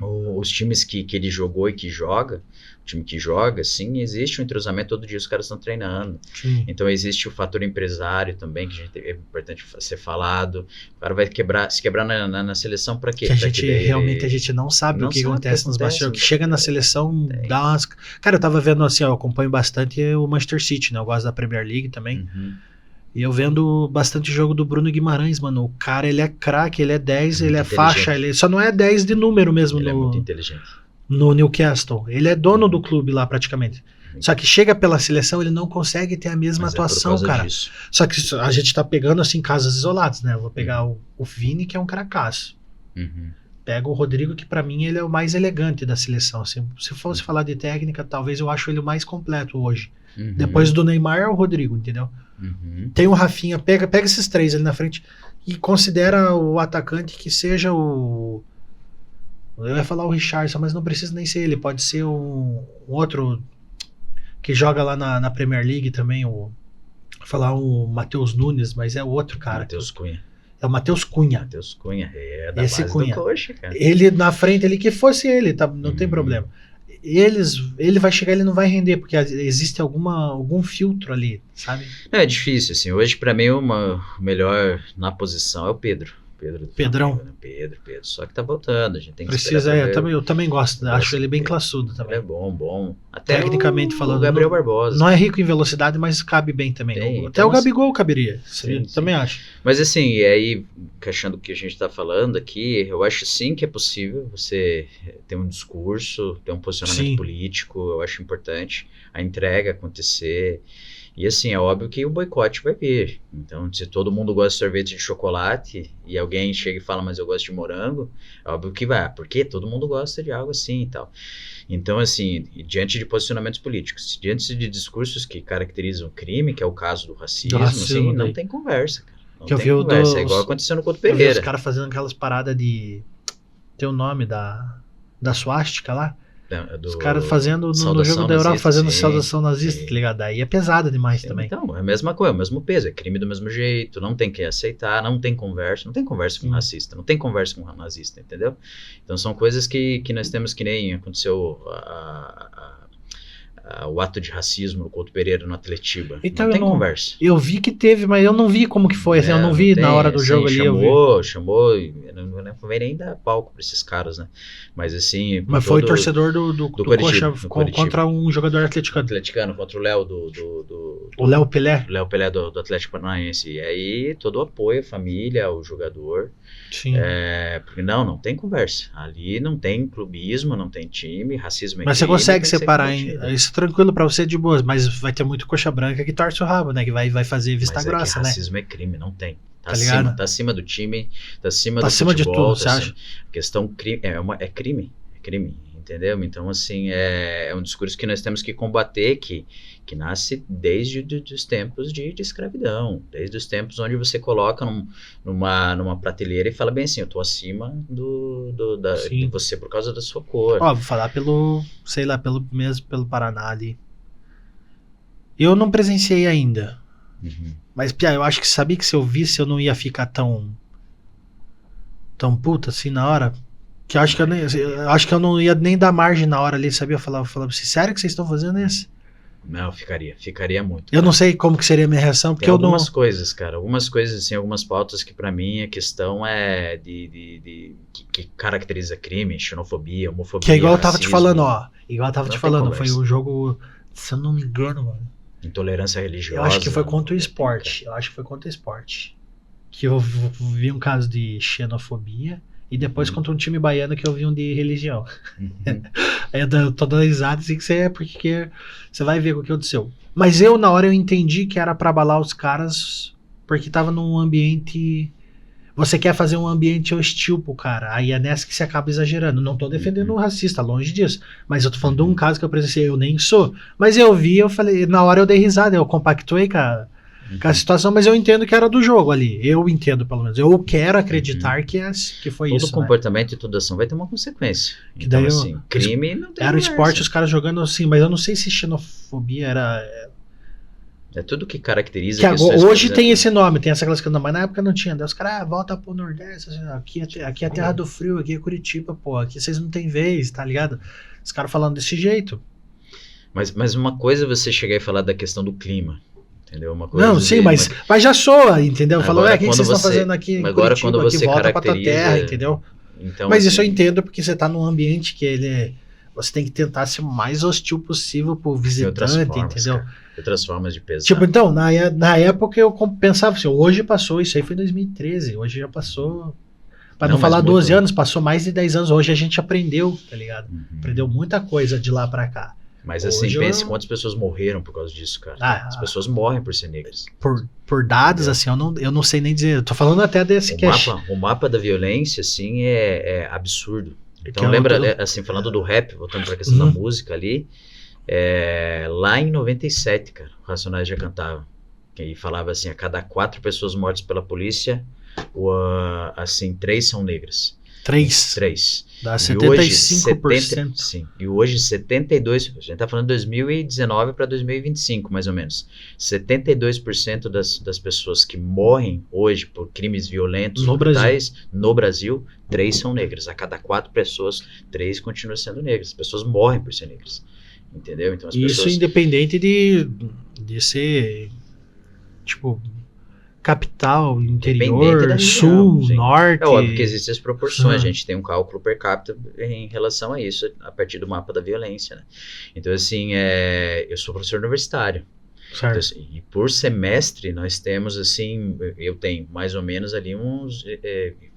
Os times que ele jogou e que joga, o time que joga, sim, existe um entrosamento, todo dia os caras estão treinando. Sim. Então existe o fator empresário também, que é importante ser falado. O cara vai se quebrar na seleção para quê? A gente não sabe o que acontece nos bastidores. Que chega na seleção, dá umas... Cara, eu tava vendo assim, eu acompanho bastante o Manchester City, né? Eu gosto da Premier League também. Uhum. E eu vendo bastante jogo do Bruno Guimarães, mano. O cara, ele é craque, ele é 10, ele é faixa, ele só não é 10 de número mesmo. Ele é muito inteligente. No Newcastle. Ele é dono do clube lá, praticamente. Só que chega pela seleção, ele não consegue ter a mesma atuação, cara. Disso. Só que a gente tá pegando, assim, casos isolados, né? Eu vou pegar o Vini, que é um cracaço. Pega o Rodrigo, que pra mim ele é o mais elegante da seleção. Se fosse falar de técnica, talvez eu acho ele o mais completo hoje. Depois do Neymar é o Rodrigo, entendeu? Tem o Rafinha, pega esses três ali na frente e considera o atacante que seja o... Eu ia falar o Richarlison, mas não precisa nem ser ele. Pode ser um outro que joga lá na Premier League também, vou falar o Matheus Nunes, mas é o outro cara. Matheus Cunha. É o Matheus Cunha. Matheus Cunha, da esse base Cunha. do Coxa, cara. Ele na frente, ele que fosse ele, tá? Não tem problema. Ele vai chegar, ele não vai render, porque existe algum filtro ali, sabe? É difícil, assim. Hoje, pra mim, o melhor na posição é o Pedro. Pedrão. Pedro. Só que tá voltando, a gente tem que precisa, eu também gosto, acho ele bem classudo também. Ele é bom. Até tecnicamente falando. O Gabriel Barbosa. Não é rico em velocidade, mas cabe bem também. Até o Gabigol caberia, sim. Também acho. Mas assim, e aí, encaixando o que a gente tá falando aqui, eu acho sim que é possível você ter um discurso, ter um posicionamento político, eu acho importante a entrega acontecer. E assim, é óbvio que o boicote vai vir. Então, se todo mundo gosta de sorvete de chocolate e alguém chega e fala, mas eu gosto de morango, é óbvio que vai. Porque todo mundo gosta de algo assim e tal. Então, assim, diante de posicionamentos políticos, diante de discursos que caracterizam o crime, que é o caso do racismo, assim, não tem conversa, cara. Não tem conversa. É igual aconteceu no Couto Pereira. Os caras fazendo aquelas paradas de... Tem o nome da suástica lá. Os caras fazendo no jogo da Europa, fazendo saudação nazista, tá ligado? Aí é pesada demais também. Então, é a mesma coisa, é o mesmo peso, é crime do mesmo jeito, não tem que aceitar, não tem conversa com racista, não tem conversa com nazista, entendeu? Então são coisas que nós temos, que nem aconteceu o ato de racismo no Couto Pereira no Atletiba. Então, não tem conversa. Eu vi que teve, mas eu não vi como que foi, assim, eu não vi na hora do jogo ali. Chamou, não vai nem dar palco pra esses caras, né? Mas assim... Mas foi torcedor do Coxa contra um jogador atleticano. Contra o Léo o Léo Pelé. O Léo Pelé do Atlético Paranaense. E aí todo o apoio, a família, o jogador. Sim. Porque não tem conversa. Ali não tem clubismo, não tem time, racismo é Mas crime, você consegue separar, isso tranquilo pra você de boas, mas vai ter muito coxa branca que torce o rabo, né? Que vai fazer vista grossa, né? Racismo é crime, não tem. Tá acima do time, tá acima do futebol, de tudo, você acha? A questão é crime. entendeu? Então, assim, é um discurso que nós temos que combater, que nasce desde os tempos de escravidão, desde os tempos onde você coloca numa prateleira e fala bem assim, eu tô acima de você por causa da sua cor. Ó, vou falar sei lá, pelo Paraná ali. Eu não presenciei ainda. Uhum. Mas, Pia, eu acho que sabia que se eu visse eu não ia ficar tão puta assim na hora. Que eu acho que eu não ia nem dar margem na hora ali, sabia? Eu falava assim, sério que vocês estão fazendo isso? Não, ficaria muito. Eu não sei como que seria a minha reação, porque Tem eu não... algumas coisas, cara, algumas coisas assim, algumas pautas que pra mim a questão é que caracteriza crime, xenofobia, homofobia, Que é igual eu tava te racismo, falando, ó. Igual eu tava não te tem falando, conversa. foi o jogo, se eu não me engano, mano. Intolerância religiosa. Eu acho que foi contra o não tem, esporte. Eu acho que foi contra o esporte. Que eu vi um caso de xenofobia. E depois contra um time baiano que eu vi um de religião. Uhum. Aí eu tô dando risada assim que porque você vai ver o que aconteceu. Mas na hora eu entendi que era pra abalar os caras porque tava num ambiente... Você quer fazer um ambiente hostil pro cara. Aí é nessa que você acaba exagerando. Não tô defendendo o racista, longe disso. Mas eu tô falando de um caso que eu presenciei, eu nem sou. Mas eu vi, eu falei, na hora eu dei risada, eu compactuei com a situação, mas eu entendo que era do jogo ali. Eu entendo, pelo menos. Eu quero acreditar que foi Todo isso. Todo comportamento e toda ação vai ter uma consequência. Que então, daí assim, crime não tem era o conversa. esporte, os caras jogando assim, mas eu não sei se xenofobia era... É tudo que caracteriza... Que agora, hoje tem esse nome, tem essa classificação, mas na época não tinha. Daí os caras, volta pro Nordeste, assim, aqui é terra do frio, aqui é Curitiba, pô, aqui vocês não tem vez, tá ligado? Os caras falando desse jeito. Mas uma coisa é você chegar e falar da questão do clima, entendeu? Uma coisa não, sim, mas já soa, entendeu? Falou, o que vocês estão fazendo aqui em agora, Curitiba, quando você aqui volta pra tua caracteriza... terra, entendeu? Então, mas assim, isso eu entendo porque você tá num ambiente que você tem que tentar ser o mais hostil possível pro visitante, entendeu? Cara. Outras formas de pesar. Tipo, então, na época eu pensava assim, hoje passou, isso aí foi em 2013, hoje já passou, pra não falar 12 anos, passou mais de 10 anos, hoje a gente aprendeu, tá ligado? Aprendeu muita coisa de lá pra cá. Mas assim, hoje pense quantas pessoas morreram por causa disso, cara. As pessoas morrem por ser negras. Por dados, assim, eu não sei nem dizer, eu tô falando até desse o mapa da violência, assim, é absurdo. Então lembra, assim, falando do rap, voltando pra questão da música ali, lá em 97, cara, o Racionais já cantava. E falava assim, a cada 4 pessoas mortas pela polícia, assim, 3 são negras. 3. Dá 75%. Sim. E hoje 72%, a gente tá falando de 2019 para 2025, mais ou menos. 72% das pessoas que morrem hoje por crimes violentos no Brasil, 3 são negras. A cada 4 pessoas, 3 continuam sendo negras. As pessoas morrem por ser negras. Entendeu? Então, isso independente de ser, tipo, capital, interior, sul, região, norte. É óbvio que existem as proporções, a gente tem um cálculo per capita em relação a isso, a partir do mapa da violência, né? Então, assim, eu sou professor universitário. Então, assim, e por semestre nós temos, assim, eu tenho mais ou menos ali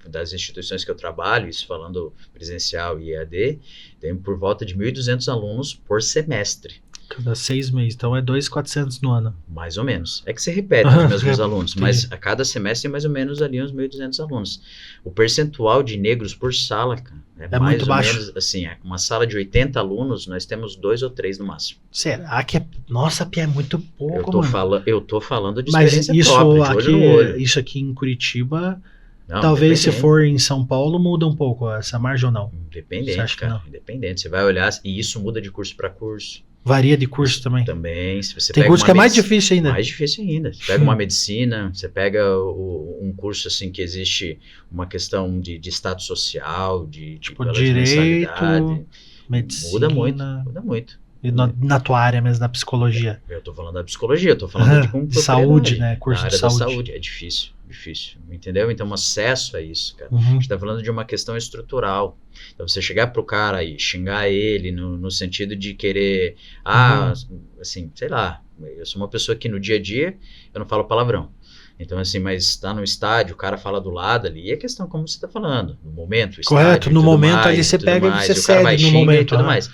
das instituições que eu trabalho, isso falando presencial e EAD, tenho por volta de 1.200 alunos por semestre. Cada 6 meses, então é 2.400 no ano. Mais ou menos. É que você repete os mesmos alunos, mas a cada semestre tem mais ou menos ali uns 1.200 alunos. O percentual de negros por sala, cara, é mais muito ou baixo. Menos, assim, uma sala de 80 alunos, nós temos 2 ou 3 no máximo. Será que Nossa, Pia, é muito pouco, eu tô falando de experiência mas isso própria, de olho no olho. Isso aqui em Curitiba... Não, talvez se for em São Paulo muda um pouco essa margem ou não? Independente, cara. Independente. Você vai olhar e isso muda de curso para curso. Varia de curso também. Também. Se você tem pega curso que é mais difícil ainda. Mais difícil ainda. Você pega uma medicina, você pega um curso assim que existe uma questão de status social, tipo direito, medicina. Muda muito. E na tua área mesmo, na psicologia? Eu tô falando da psicologia, eu tô falando de saúde, né? Curso da área de saúde. É difícil, entendeu? Então, acesso a isso, cara. A gente tá falando de uma questão estrutural. Então, você chegar pro cara e xingar ele no sentido de querer, assim, sei lá, eu sou uma pessoa que no dia a dia eu não falo palavrão. Então, assim, mas tá no estádio, o cara fala do lado ali, é questão como você tá falando, no momento, correto, no momento ali você pega e você cede no momento. E tudo mais.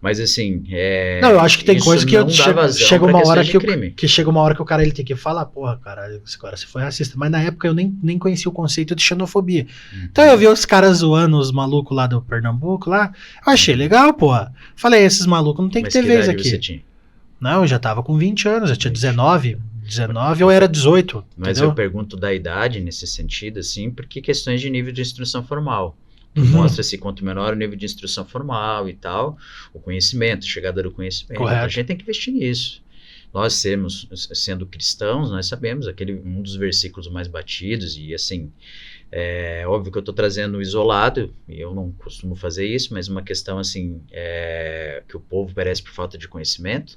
Mas assim, Não, eu acho que tem isso coisa que não dá vazão chega pra uma hora questões de que, crime. chega uma hora que o cara ele tem que falar, porra, cara, esse cara você foi racista. Mas na época eu nem conhecia o conceito de xenofobia. Então eu vi os caras zoando os malucos lá do Pernambuco lá. Eu achei legal, porra. Falei, esses malucos não tem que Mas ter que vez idade aqui. você tinha? Não, eu já tava com 20 anos, eu tinha 20. 19 ou era 18, Mas entendeu? eu pergunto da idade nesse sentido, assim, porque questões de nível de instrução formal. Uhum. Mostra-se quanto menor o nível de instrução formal e tal, o conhecimento, chegada do conhecimento. Correto. A gente tem que investir nisso. Nós sendo cristãos, nós sabemos um dos versículos mais batidos, e assim, é óbvio que eu estou trazendo isolado, e eu não costumo fazer isso, mas uma questão assim, que o povo perece por falta de conhecimento.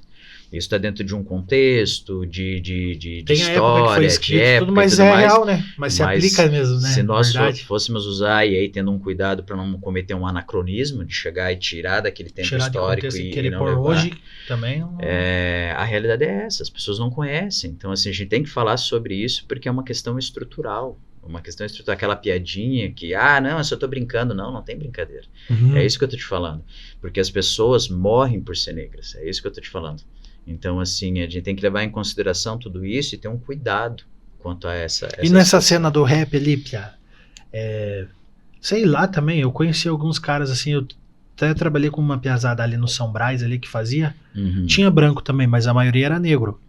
Isso está dentro de um contexto, de Tem a época que foi história, de escrito época tudo, e mas tudo é mais. real, né? Mas se aplica mesmo, né? Se nós Verdade. fôssemos usar, e aí tendo um cuidado para não cometer um anacronismo, de chegar e tirar daquele tempo Tirar de histórico contexto e e querer não pôr levar, hoje também. Não... a realidade é essa, as pessoas não conhecem. Então, assim, a gente tem que falar sobre isso porque é uma questão estrutural. Uma questão estrutural, aquela piadinha que, não, eu só tô brincando. Não, não tem brincadeira. Uhum. É isso que eu tô te falando. Porque as pessoas morrem por ser negras. É isso que eu tô te falando. Então, assim, a gente tem que levar em consideração tudo isso e ter um cuidado quanto a essa E nessa situação. cena do rap ali, Pia, sei lá também, eu conheci alguns caras assim, eu até trabalhei com uma piazada ali no São Brás ali que fazia, tinha branco também, mas a maioria era negro.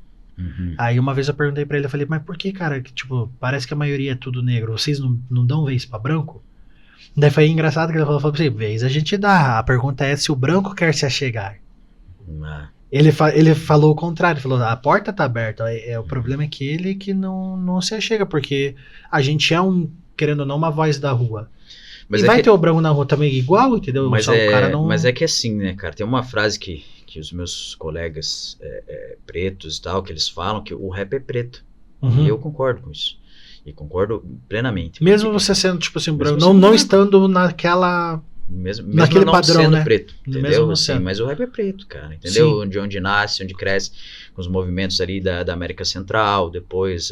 Aí uma vez eu perguntei pra ele, eu falei, mas por que, cara, que tipo, parece que a maioria é tudo negro, vocês não dão vez pra branco? Daí foi engraçado que ele falou pra você, vez a gente dá, a pergunta é se o branco quer se achegar. Ele falou o contrário, falou, a porta tá aberta, o problema é que ele que não se achega, porque a gente é querendo ou não, uma voz da rua. Mas e vai ter o branco na rua também igual, entendeu? Mas, o cara não... mas é que assim, né, cara, tem uma frase que os meus colegas pretos e tal, que eles falam que o rap é preto. E eu concordo com isso. E concordo plenamente. Mesmo você sendo, tipo assim, branco, não branco. Estando naquela... Naquele não padrão, sendo, né? Preto, entendeu? Mesmo assim, mas o rap é preto, cara, entendeu? De onde nasce, onde cresce, com os movimentos ali da América Central, depois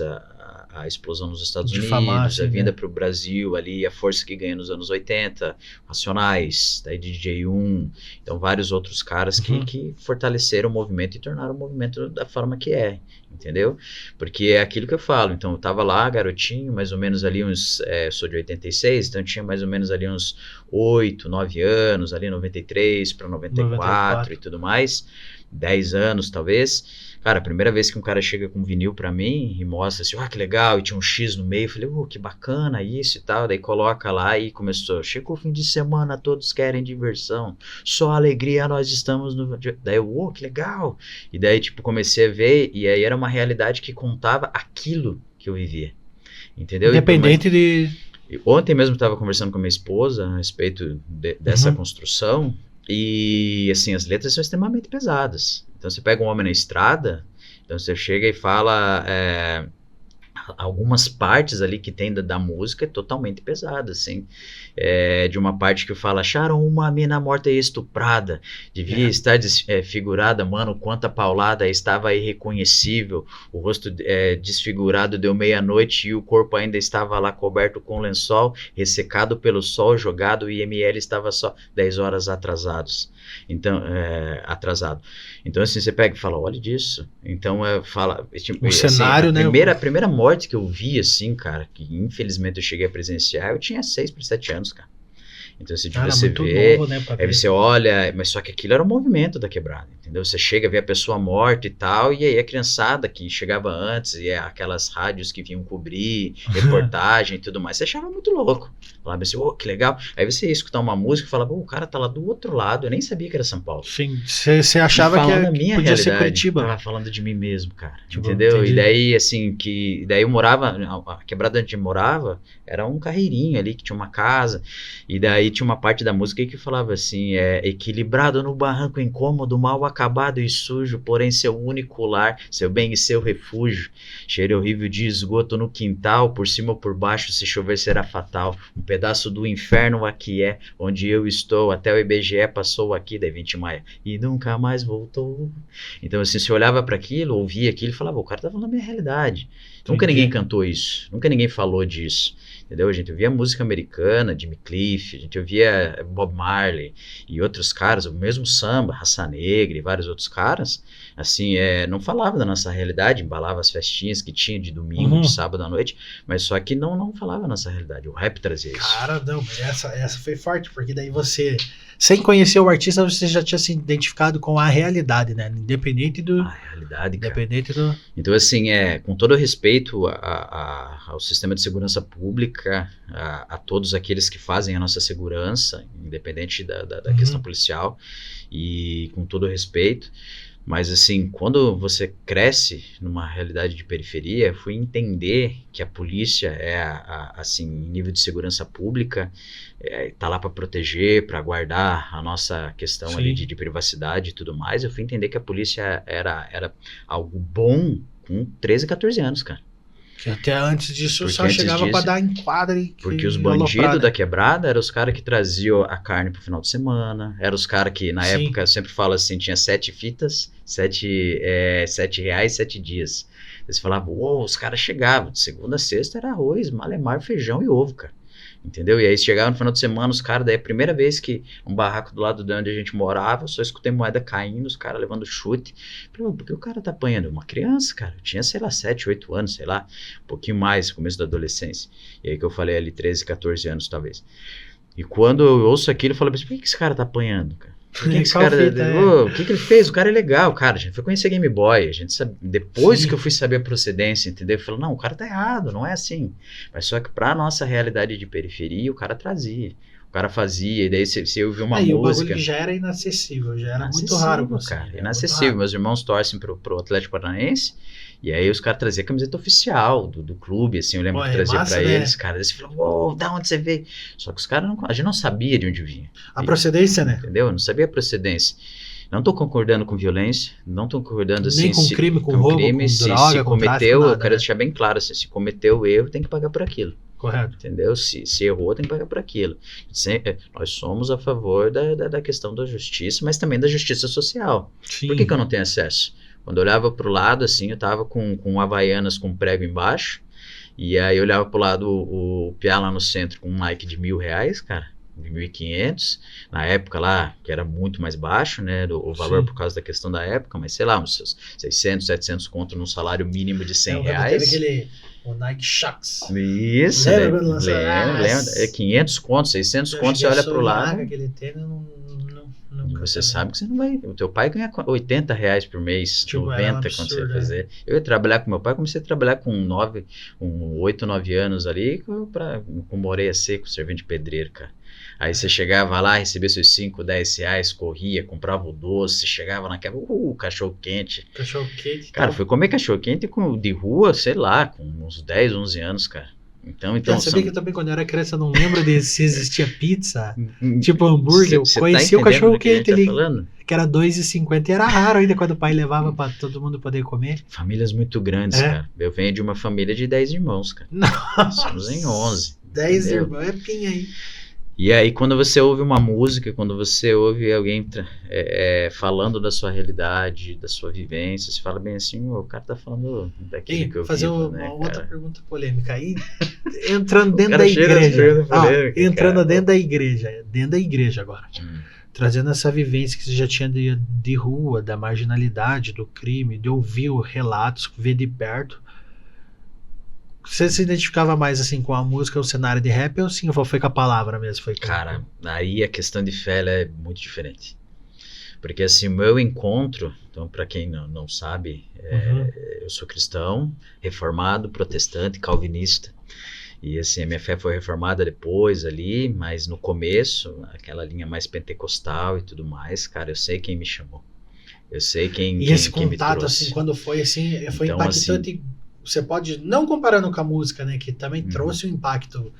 a explosão nos Estados Unidos, a vinda para o Brasil ali, a força que ganha nos anos 80, Racionais, daí DJ1, então vários outros caras que fortaleceram o movimento e tornaram o movimento da forma que é, entendeu? Porque é aquilo que eu falo, então eu tava lá, garotinho, mais ou menos ali uns, sou de 86, então eu tinha mais ou menos ali uns 8, 9 anos, ali 93 para 94 e tudo mais, 10 anos talvez. Cara, a primeira vez que um cara chega com vinil pra mim e mostra assim, que legal, e tinha um X no meio, eu falei, que bacana isso e tal, daí coloca lá e começou, chegou o fim de semana, todos querem diversão, só alegria, nós estamos no... Daí eu, que legal, e daí tipo comecei a ver, e aí era uma realidade que contava aquilo que eu vivia, entendeu? Independente então, ontem mesmo estava conversando com a minha esposa a respeito dessa construção, e assim, as letras são extremamente pesadas. Então você pega um homem na estrada, então você chega e fala algumas partes ali que tem da música totalmente pesadas, assim. De uma parte que fala, acharam uma mina morta e estuprada, devia estar desfigurada, mano, quanta paulada, estava irreconhecível, o rosto desfigurado, deu meia-noite e o corpo ainda estava lá coberto com lençol, ressecado pelo sol, jogado, e IML estava só 10 horas atrasados. Então, atrasado. Então, assim, você pega e fala, olha disso. Então, fala... Tipo, o cenário, né? A primeira morte que eu vi, assim, cara, que infelizmente eu cheguei a presenciar, eu tinha 6 para 7 anos, cara. Então, assim, você vê, novo, né, aí você olha, mas só que aquilo era um movimento da quebrada, entendeu? Você chega, vê a pessoa morta e tal, e aí a criançada que chegava antes, e aquelas rádios que vinham cobrir, reportagem e tudo mais, você achava muito louco. Falava assim, que legal. Aí você ia escutar uma música e falava, o cara tá lá do outro lado, eu nem sabia que era São Paulo. Sim, você achava que podia ser Curitiba. Tava falando de mim mesmo, cara, tipo, entendeu? Entendi. E daí, assim, daí eu morava, a quebrada onde eu morava, era um carreirinho ali, que tinha uma casa, e daí tinha uma parte da música que falava assim, equilibrado no barranco incômodo, mal acabado e sujo, porém seu único lar, seu bem e seu refúgio, cheiro horrível de esgoto no quintal, por cima ou por baixo, se chover será fatal, um pedaço do inferno aqui onde eu estou, até o IBGE passou aqui, daí 20 de maio, e nunca mais voltou. Então assim, você olhava para aquilo, ouvia aquilo e falava, o cara tá falando a minha realidade. Nunca ninguém cantou isso, nunca ninguém falou disso. entendeu? A gente ouvia música americana, Jimmy Cliff, a gente ouvia Bob Marley e outros caras, o mesmo samba, Raça Negra e vários outros caras, assim, não falava da nossa realidade, embalava as festinhas que tinha de domingo, de sábado à noite, mas só que não falava a nossa realidade, o rap trazia isso. Cara, não, essa foi forte, porque daí você, sem conhecer o artista, você já tinha se identificado com a realidade, né? Independente do... A realidade, cara. Independente do... Então, assim, com todo respeito ao sistema de segurança pública, a todos aqueles que fazem a nossa segurança, independente da questão policial, e com todo respeito, mas, assim, quando você cresce numa realidade de periferia, fui entender que a polícia assim, em nível de segurança pública, tá lá para proteger, para guardar a nossa questão ali de privacidade e tudo mais. Eu fui entender que a polícia era algo bom com 13, 14 anos, cara. Que até antes disso só chegava para dar enquadro e... Porque os bandidos da quebrada eram os caras que traziam a carne pro final de semana, eram os caras que, na época, eu sempre falo assim, tinha 7 fitas, 7 reais, 7 dias. Eles falavam, os caras chegavam, de segunda a sexta era arroz, malemar, feijão e ovo, cara. Entendeu? E aí chegava no final de semana, os caras, daí a primeira vez que um barraco do lado de onde a gente morava, eu só escutei moeda caindo, os caras levando chute. Falei, por que o cara tá apanhando? Uma criança, cara. Eu tinha, sei lá, 7, 8 anos, sei lá, um pouquinho mais, começo da adolescência. E aí que eu falei ali, 13, 14 anos, talvez. E quando eu ouço aquilo, eu falo, por que esse cara tá apanhando, cara? Por que esse cara, o que ele fez? O cara é legal, cara. A gente foi conhecer Game Boy. A gente sabe, depois que eu fui saber a procedência, entendeu? Eu falei, não, o cara tá errado, não é assim. Mas só que pra nossa realidade de periferia, o cara trazia. O cara fazia, e daí você ouvia uma música. O bagulho já era inacessível, já era muito raro, cara. Inacessível. Meus irmãos torcem pro Atlético Paranaense. E aí os caras traziam a camiseta oficial do clube, assim, eu lembro que trazia massa, pra eles, cara, eles falavam, da onde você veio? Só que os caras, a gente não sabia de onde vinha. A procedência, né? Entendeu? Eu não sabia a procedência. Não tô concordando com violência, não tô concordando, assim, nem com crime, com roubo, com droga, se com cometeu, tráfico, nada, eu quero deixar bem claro, assim, se cometeu o erro, tem que pagar por aquilo. Correto. Entendeu? Se errou, tem que pagar por aquilo. Nós somos a favor da questão da justiça, mas também da justiça social. Sim. Por que eu não tenho acesso? Quando eu olhava pro lado, assim, eu tava com Havaianas com prego embaixo, e aí eu olhava pro lado o piá lá no centro com um Nike de R$1.000, cara, de 1.500, na época lá, que era muito mais baixo, né, o valor por causa da questão da época, mas sei lá, uns 600, 700 conto num salário mínimo de R$100. Teve o Nike Shox. Isso, lembra, 500 conto, 600 conto, você olha pro lado. Aquele tênis, você sabe que você não vai. O teu pai ganha R$80 por mês, tipo, 90 quando você vai fazer. Eu ia trabalhar com meu pai, comecei a trabalhar com 8, 9 anos ali, com moreia seco, servente de pedreiro, cara. Aí você chegava lá, recebia seus 5, 10 reais, corria, comprava o doce, chegava naquela, cachorro quente. Cachorro quente. Cara, fui comer cachorro quente de rua, sei lá, com uns 10, 11 anos, cara. Então sabia que eu também, quando eu era criança, eu não lembro de se existia pizza, tipo hambúrguer. Eu conhecia o cachorro quente ali, que era R$2,50 e era raro ainda quando o pai levava pra todo mundo poder comer. Famílias muito grandes, cara. Eu venho de uma família de 10 irmãos, cara. Nossa. Somos em 11. 10 irmãos, é quem aí? E aí, quando você ouve uma música, quando você ouve alguém falando da sua realidade, da sua vivência, você fala bem assim, o cara tá falando daquilo que eu fazer vivo, uma outra pergunta polêmica aí, entrando dentro da igreja. Dentro da igreja agora. Trazendo essa vivência que você já tinha de rua, da marginalidade, do crime, de ouvir relatos, ver de perto. Você se identificava mais assim com a música, o cenário de rap, ou sim, foi com a palavra mesmo? Cara, aí a questão de fé é muito diferente. Porque assim, o meu encontro, então para quem não sabe, eu sou cristão, reformado, protestante, calvinista. E assim, a minha fé foi reformada depois ali, mas no começo, aquela linha mais pentecostal e tudo mais, cara, eu sei quem me chamou. Eu sei quem me trouxe. E esse contato, assim, quando foi assim, foi então, impactante... Assim, você pode, não comparando com a música, né, que também trouxe um impacto.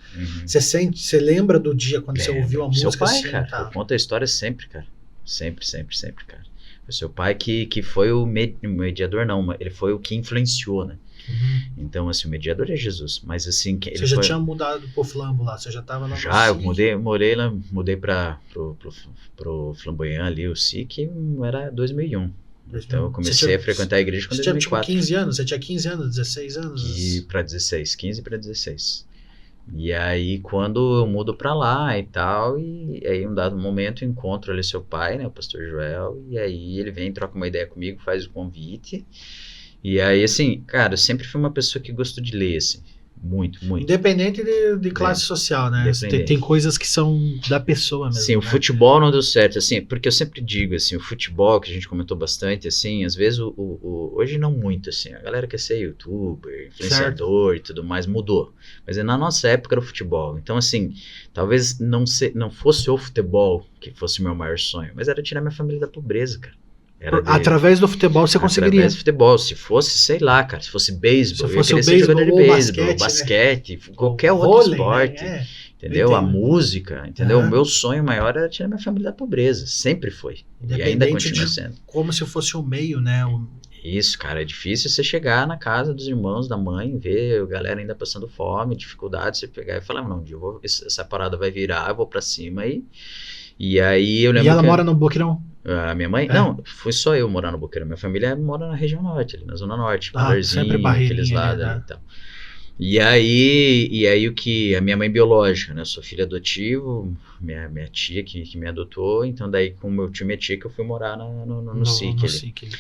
Você lembra do dia quando você ouviu a música? Seu pai, assim, cara, eu conto a história sempre, cara. Sempre, cara. Foi seu pai que foi o mediador, não, ele foi o que influenciou, né? Então, assim, o mediador é Jesus, mas assim... Você já tinha mudado pro Flambo lá, você já tava lá no Já, eu mudei pro Flamboyant ali, o SIC, era 2001. Então eu comecei a frequentar a igreja quando 2004. Você tinha 15 anos? Você tinha 15 anos, 16 anos? E para 16, 15 para 16. E aí, quando eu mudo pra lá e tal, e aí, um dado momento, eu encontro ali seu pai, né, o pastor Joel, e aí ele vem, troca uma ideia comigo, faz o convite. E aí, assim, cara, eu sempre fui uma pessoa que gostou de ler, assim, muito, muito. Independente de classe social, né? Independente. Tem coisas que são da pessoa mesmo. Sim, o né? futebol não deu certo, assim, porque eu sempre digo, assim, o futebol, que a gente comentou bastante, assim, às vezes, hoje não muito, assim, a galera quer ser youtuber, influenciador e tudo mais, mudou. Mas na nossa época era o futebol. Então, assim, talvez não fosse o futebol que fosse o meu maior sonho, mas era tirar minha família da pobreza, cara. Através do futebol você conseguiria. Através do futebol, se fosse, sei lá, cara, se fosse beisebol, Se eu fosse queria o ser jogador de beisebol ou beisebol, basquete, qualquer outro vôlei, esporte. né? Entendeu? A Entendo. música, entendeu? Aham. O meu sonho maior era tirar minha família da pobreza. Sempre foi. E ainda Independente continua de sendo. como se fosse o meio, né? Isso, cara, é difícil você chegar na casa dos irmãos, da mãe, ver a galera ainda passando fome, dificuldade, você pegar e falar, não, um dia essa parada vai virar, eu vou pra cima e aí eu lembro E ela que mora no Boqueirão. a minha mãe, É. não, fui só eu morar no Boqueirão, minha família mora na região norte, ali na zona norte, sempre Valorzinho, Barreirinha aqueles ali, lados né? ali e tal. E aí o que a minha mãe biológica, né? Eu sou filho adotivo, minha tia que me adotou, então daí com o meu tio e minha tia que eu fui morar no SIC ali. SIC ali.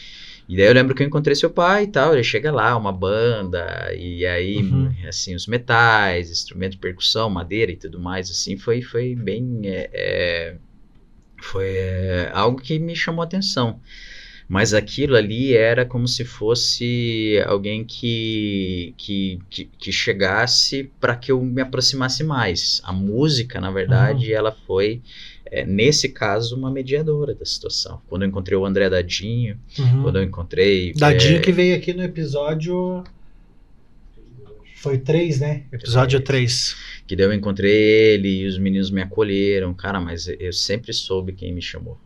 E daí eu lembro que eu encontrei seu pai e tal, ele chega lá, uma banda, e aí, Uhum. assim, os metais, instrumento de percussão, madeira e tudo mais, assim, foi bem, algo que me chamou a atenção. Mas aquilo ali era como se fosse alguém que chegasse para que eu me aproximasse mais. A música, na verdade, ela foi, nesse caso, uma mediadora da situação. Quando eu encontrei o André Dadinho, quando eu encontrei... Dadinho que veio aqui no episódio... Foi 3, né? Episódio 3. Que daí eu encontrei ele e os meninos me acolheram. Cara, mas eu sempre soube quem me chamou.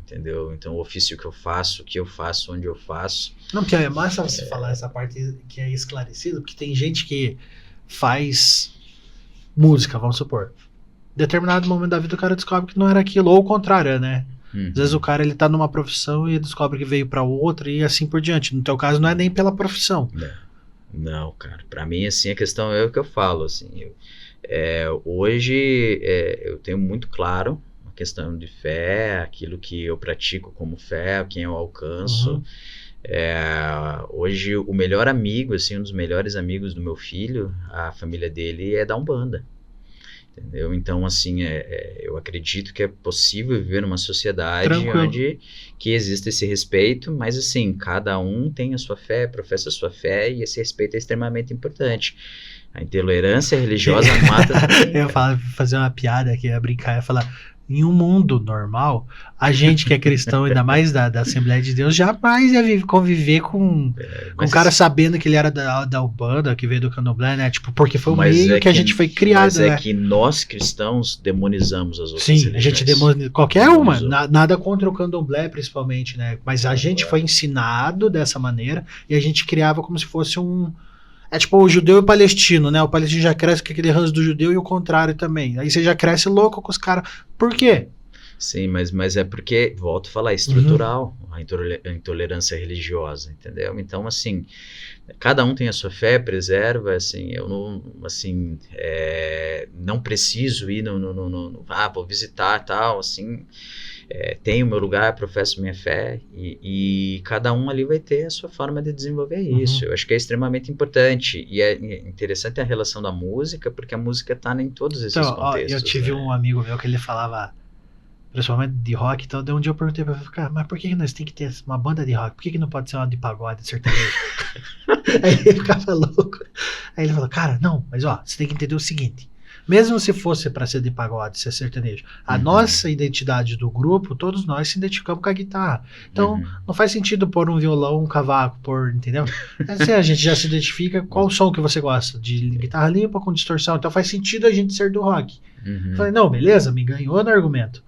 Entendeu? Então, o ofício que eu faço, o que eu faço, onde eu faço. Não, porque é massa você falar essa parte que é esclarecido, porque tem gente que faz música, vamos supor. Em determinado momento da vida o cara descobre que não era aquilo, ou o contrário, né? Uhum. Às vezes o cara ele tá numa profissão e descobre que veio pra outra e assim por diante. No teu caso não é nem pela profissão. Não, cara. Pra mim, assim, a questão é o que eu falo, assim. Hoje, eu tenho muito claro questão de fé, aquilo que eu pratico como fé, quem eu alcanço. Hoje, o melhor amigo, assim, um dos melhores amigos do meu filho, a família dele é da Umbanda. Entendeu? Então, assim, eu acredito que é possível viver numa sociedade onde que existe esse respeito, mas, assim, cada um tem a sua fé, professa a sua fé, e esse respeito é extremamente importante. A intolerância religiosa mata também. Eu ia fazer uma piada aqui, ia brincar, ia falar... Em um mundo normal, a gente que é cristão, ainda mais da Assembleia de Deus, jamais ia conviver com um cara sabendo que ele era da Umbanda, que veio do Candomblé, né? Tipo, porque foi o meio que a gente foi criado, mas né? é que nós cristãos demonizamos as outras Sim, religiões. a gente demoniza qualquer uma, nada contra o Candomblé, principalmente, né? Mas a gente foi ensinado dessa maneira e a gente criava como se fosse um... É tipo o judeu e o palestino, né? O palestino já cresce com aquele ranço do judeu e o contrário também. Aí você já cresce louco com os caras. Por quê? Sim, mas é porque, volto a falar, é estrutural a intolerância religiosa, entendeu? Então, assim, cada um tem a sua fé, preserva, assim, eu não, assim, não preciso ir vou visitar tal, assim... tenho meu lugar, professo minha fé e cada um ali vai ter a sua forma de desenvolver isso. Eu acho que é extremamente importante e é interessante a relação da música, porque a música está em todos esses contextos. Eu tive um amigo meu que ele falava, principalmente de rock, então um dia eu perguntei pra ele, cara, mas por que nós tem que ter uma banda de rock? Por que não pode ser uma de pagode, de sertanejo? Aí ele ficava louco. Aí ele falou, cara, não, mas você tem que entender o seguinte, mesmo se fosse para ser de pagode, ser sertanejo, a nossa identidade do grupo, todos nós se identificamos com a guitarra. Então, não faz sentido pôr um violão, um cavaco, entendeu? Assim, a gente já se identifica qual o som que você gosta, de guitarra limpa com distorção. Então faz sentido a gente ser do rock. Falei, não, beleza, me ganhou no argumento.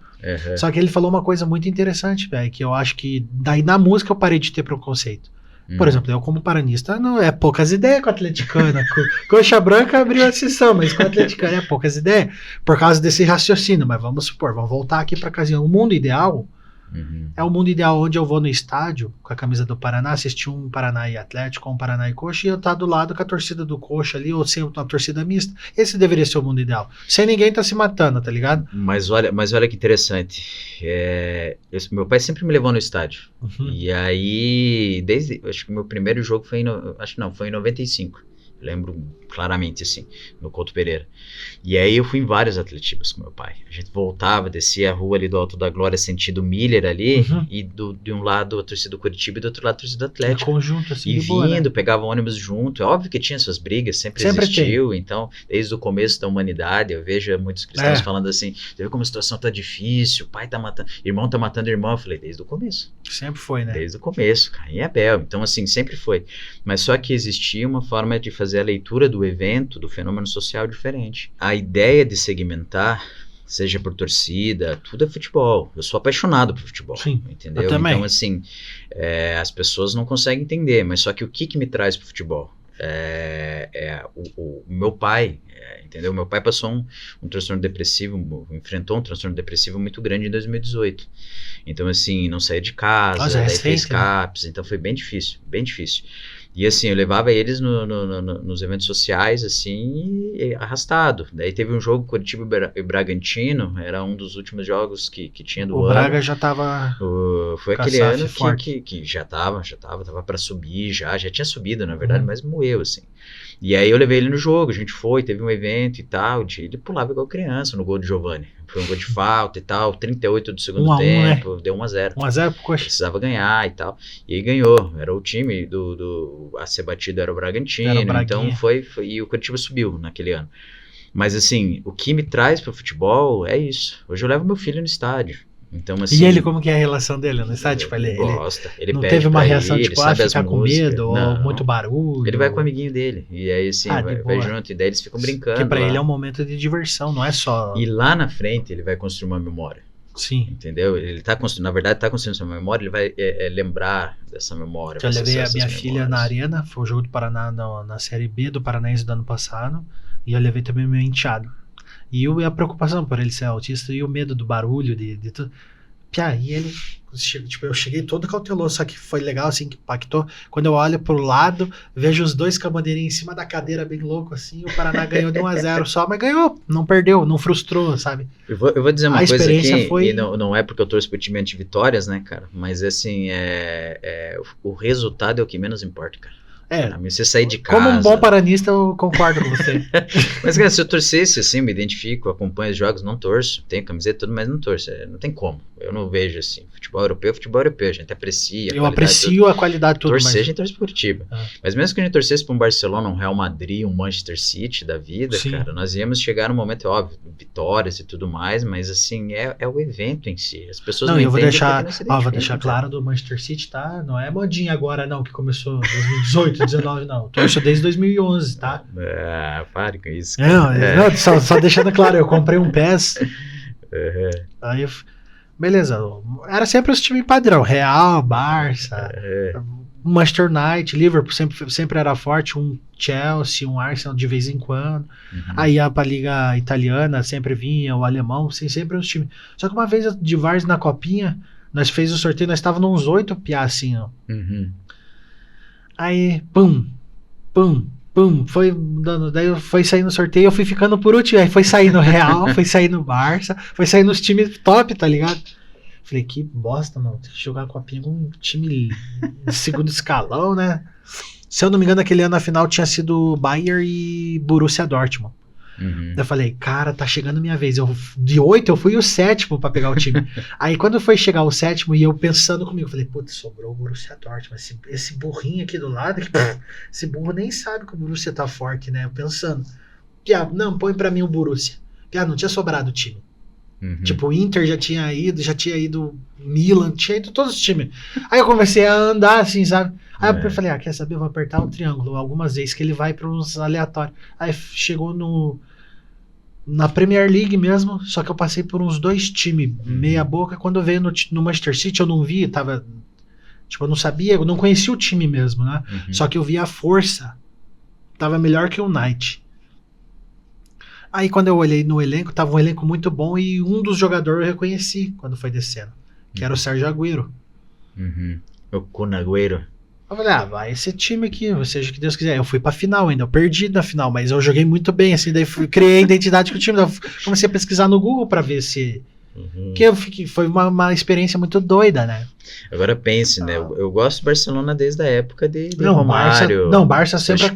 Só que ele falou uma coisa muito interessante, velho, que eu acho que daí na música eu parei de ter preconceito. Por exemplo, eu como paranista, não é poucas ideias com a atleticana. Coxa Branca abriu a sessão, mas com a atleticana é poucas ideias. Por causa desse raciocínio. Mas vamos supor, vamos voltar aqui pra casinha. O mundo ideal, Uhum. É o mundo ideal onde eu vou no estádio com a camisa do Paraná, assistir um Paraná e Atlético, um Paraná e Coxa, e eu tá do lado com a torcida do Coxa ali, ou sem uma torcida mista. Esse deveria ser o mundo ideal. Sem ninguém tá se matando, tá ligado? Mas olha que interessante. Meu pai sempre me levou no estádio. Uhum. E aí, acho que o meu primeiro jogo foi foi em 95. Lembro claramente, assim, no Couto Pereira. E aí eu fui em vários atletismos com meu pai. A gente voltava, descia a rua ali do Alto da Glória, sentido Miller ali, e de um lado a torcida do Curitiba e do outro lado a torcida do Atlético. Conjunto, assim, E de boa, vindo, né? pegava ônibus junto. É óbvio que tinha suas brigas, sempre existiu. Então, desde o começo da humanidade, eu vejo muitos cristãos falando assim, você vê como a situação tá difícil, o pai tá matando, irmão tá matando irmão. Eu falei, desde o começo. Sempre foi, né? Desde o começo, Caim e Abel. Então, assim, sempre foi. Mas só que existia uma forma de fazer a leitura do evento, do fenômeno social diferente. A ideia de segmentar, seja por torcida, tudo é futebol. Eu sou apaixonado por futebol. Sim, entendeu? eu também. Então, assim, as pessoas não conseguem entender. Mas só que o que me traz pro futebol? O meu pai, entendeu? Meu pai passou um transtorno depressivo, enfrentou um transtorno depressivo muito grande em 2018. Então, assim, não saía de casa, daí fez CAPS, então foi bem difícil, bem difícil. E assim, eu levava eles nos eventos sociais, assim, arrastado. Daí teve um jogo, Curitiba e Bragantino, era um dos últimos jogos que tinha do ano. O Braga já tava... Foi aquele ano que já tava para subir, já tinha subido, na verdade, mas moeu, assim. E aí eu levei ele no jogo, a gente foi, teve um evento e tal, ele pulava igual criança no gol do Giovani. Foi um gol de falta e tal, 38 do segundo tempo, deu 1-0. 1-0 pro Coxa. Precisava ganhar e tal. E aí ganhou, era o time a ser batido era o Bragantino, então foi, e o Curitiba subiu naquele ano. Mas assim, o que me traz pro futebol é isso. Hoje eu levo meu filho no estádio. Então, assim, e ele, como que é a relação dele no estádio? Tipo, ele gosta, ele não pede teve uma reação, ir, tipo, sabe ficar com medo, não, ou muito barulho? Ele vai com o amiguinho dele, e aí assim, vai junto, e daí eles ficam brincando. Porque pra ele é um momento de diversão, não é só... E lá na frente ele vai construir uma memória. Sim. Entendeu? Ele tá construindo, na verdade, tá construindo essa memória, ele vai lembrar dessa memória. Eu levei a minha filha na arena, foi o jogo do Paraná na Série B do Paranaense do ano passado, e eu levei também o meu enteado. E a preocupação por ele ser autista e o medo do barulho, de tudo. E ele, tipo, eu cheguei todo cauteloso, só que foi legal, assim, que impactou. Quando eu olho pro lado, vejo os dois com a bandeirinha em cima da cadeira, bem louco, assim, o Paraná ganhou de 1-0 só, mas ganhou, não perdeu, não frustrou, sabe? Eu vou dizer uma coisa aqui, foi... e não é porque eu torço pro time anti-vitórias, né, cara, mas assim, o resultado é o que menos importa, cara. A mim, você sair de casa... Como um bom paranista, eu concordo com você. Mas, cara, se eu torcesse, assim, me identifico, acompanho os jogos, não torço, tenho camiseta e tudo, mas não torço, não tem como. Eu não vejo, assim, futebol europeu, a gente aprecia. Eu aprecio a qualidade tudo. Torcer, a gente torce pro Curitiba. Mas mesmo que a gente torcesse pra um Barcelona, um Real Madrid, um Manchester City da vida, sim, cara, nós íamos chegar no momento, óbvio, vitórias e tudo mais, mas, assim, é o evento em si. As pessoas não eu vou entendem. Vou deixar claro do Manchester City, tá? Não é modinha agora, não, que começou em 2018, 2019, não. Torço desde 2011, tá? Pare com isso. Não, só deixando claro, eu comprei um PES. Aí, beleza. Era sempre os times padrão. Real, Barça, Manchester United, Liverpool sempre era forte. Um Chelsea, um Arsenal de vez em quando. Aí ia pra Liga Italiana, sempre vinha o alemão, sempre os times. Só que uma vez de Vars na Copinha, nós fez o sorteio, nós estávamos uns 8 piá assim, ó. Aí, pum, foi dando, daí foi saindo o sorteio, eu fui ficando por último, aí foi saindo Real, foi saindo Barça, foi saindo os times top, tá ligado? Falei, que bosta, mano, tem que jogar a Copinha com um time de segundo escalão, né? Se eu não me engano, aquele ano a final tinha sido Bayern e Borussia Dortmund. Eu falei, cara, tá chegando a minha vez. De 8, eu fui o 7º pra pegar o time. Aí quando foi chegar o 7º, e eu pensando comigo, falei, putz, sobrou o Borussia Dortmund. Esse burrinho aqui do lado, esse burro nem sabe que o Borussia tá forte, né? Eu pensando, não, põe pra mim o Borussia. Não tinha sobrado o time. Tipo, o Inter já tinha ido Milan, tinha ido todos os times. Aí eu comecei a andar assim, sabe? Aí eu falei, quer saber, eu vou apertar o triângulo algumas vezes, que ele vai para uns aleatórios. Aí chegou na Premier League mesmo, só que eu passei por uns 2 times meia boca. Quando veio no Manchester City, eu não vi, tava, tipo, eu não sabia, eu não conhecia o time mesmo, né? Só que eu vi a força, tava melhor que o United. Aí quando eu olhei no elenco, tava um elenco muito bom, e um dos jogadores eu reconheci quando foi descendo. que era o Sérgio Agüero. Uhum. O Kun Agüero. Eu falei, vai esse time aqui, seja o que Deus quiser. Eu fui pra final ainda, eu perdi na final, mas eu joguei muito bem, assim, daí criei a identidade com o time, daí comecei a pesquisar no Google pra ver se... Porque foi uma experiência muito doida, né? Agora pense, né? Eu gosto do Barcelona desde a época de Não, Romário. Barça sempre...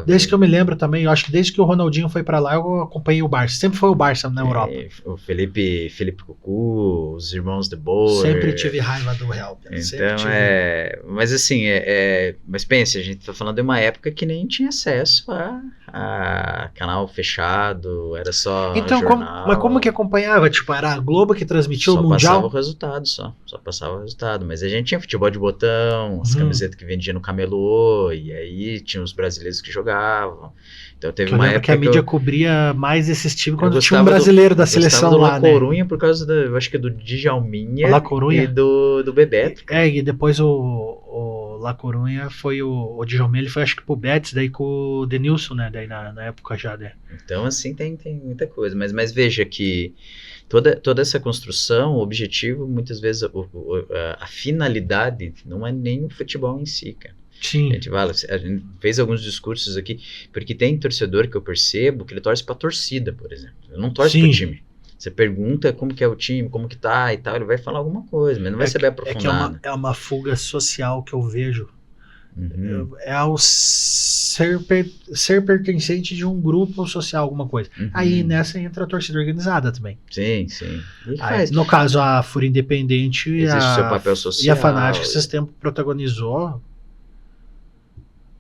Desde que eu me lembro também, eu acho que desde que o Ronaldinho foi pra lá, eu acompanhei o Barça. Sempre foi o Barça na Europa. O Felipe Cucu, os irmãos de Boer. Sempre tive raiva do Real. Então, mas assim, mas pense, a gente tá falando de uma época que nem tinha acesso a canal fechado, era só então, jornal. mas como que acompanhava? Tipo, era a Globo que transmitiu o Mundial? Só passava o resultado, só passava o resultado. Mas a gente tinha futebol de botão, as camisetas que vendia no camelô, e aí tinha os brasileiros que jogavam. Então teve uma época que a mídia cobria mais esses times quando tinha um gostava brasileiro da seleção do lá, La né? Corunha por causa eu acho que do Djalminha La Corunha. e do Bebeto. E depois o La Corunha foi o Djalminha, ele foi acho que pro Betis, daí com o Denilson, né? Daí na época já, né? Então assim tem muita coisa, mas veja que toda essa construção, o objetivo, muitas vezes a finalidade não é nem o futebol em si, cara. Sim. A gente fez alguns discursos aqui, porque tem torcedor que eu percebo que ele torce pra torcida, por exemplo. Ele não torce pro time. Você pergunta como que é o time, como que tá e tal, ele vai falar alguma coisa, mas não vai saber aprofundar. É uma fuga social que eu vejo. Uhum. É ao ser pertencente de um grupo social, alguma coisa. Uhum. Aí nessa entra a torcida organizada também. Sim. Aí, no caso, a Fúria Independente existe o seu papel social, e a Fanática esses tempos protagonizou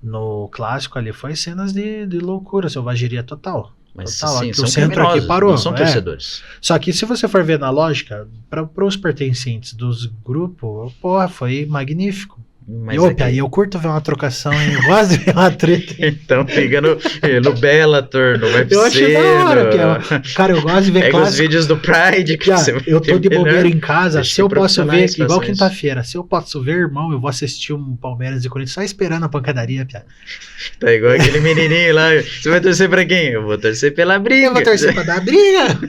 no clássico ali, foi cenas de loucura, selvageria total. Mas total, sim, o são centro aqui parou. Não são torcedores. Só que se você for ver na lógica, para os pertencentes dos grupos, porra, foi magnífico. Mas aí eu curto ver uma trocação, eu gosto de ver uma treta. Então fica no Bellator, no UFC. Eu achei da hora, cara, eu gosto de ver clássico. Pega os vídeos do Pride. Que eu tô de bobeira em casa, se eu posso ver, igual isso. quinta-feira, se eu posso ver, irmão, eu vou assistir um Palmeiras e Corinthians só esperando a pancadaria, piada. Tá igual aquele menininho lá, você vai torcer pra quem? Eu vou torcer pela briga. Eu vou torcer pra dar briga.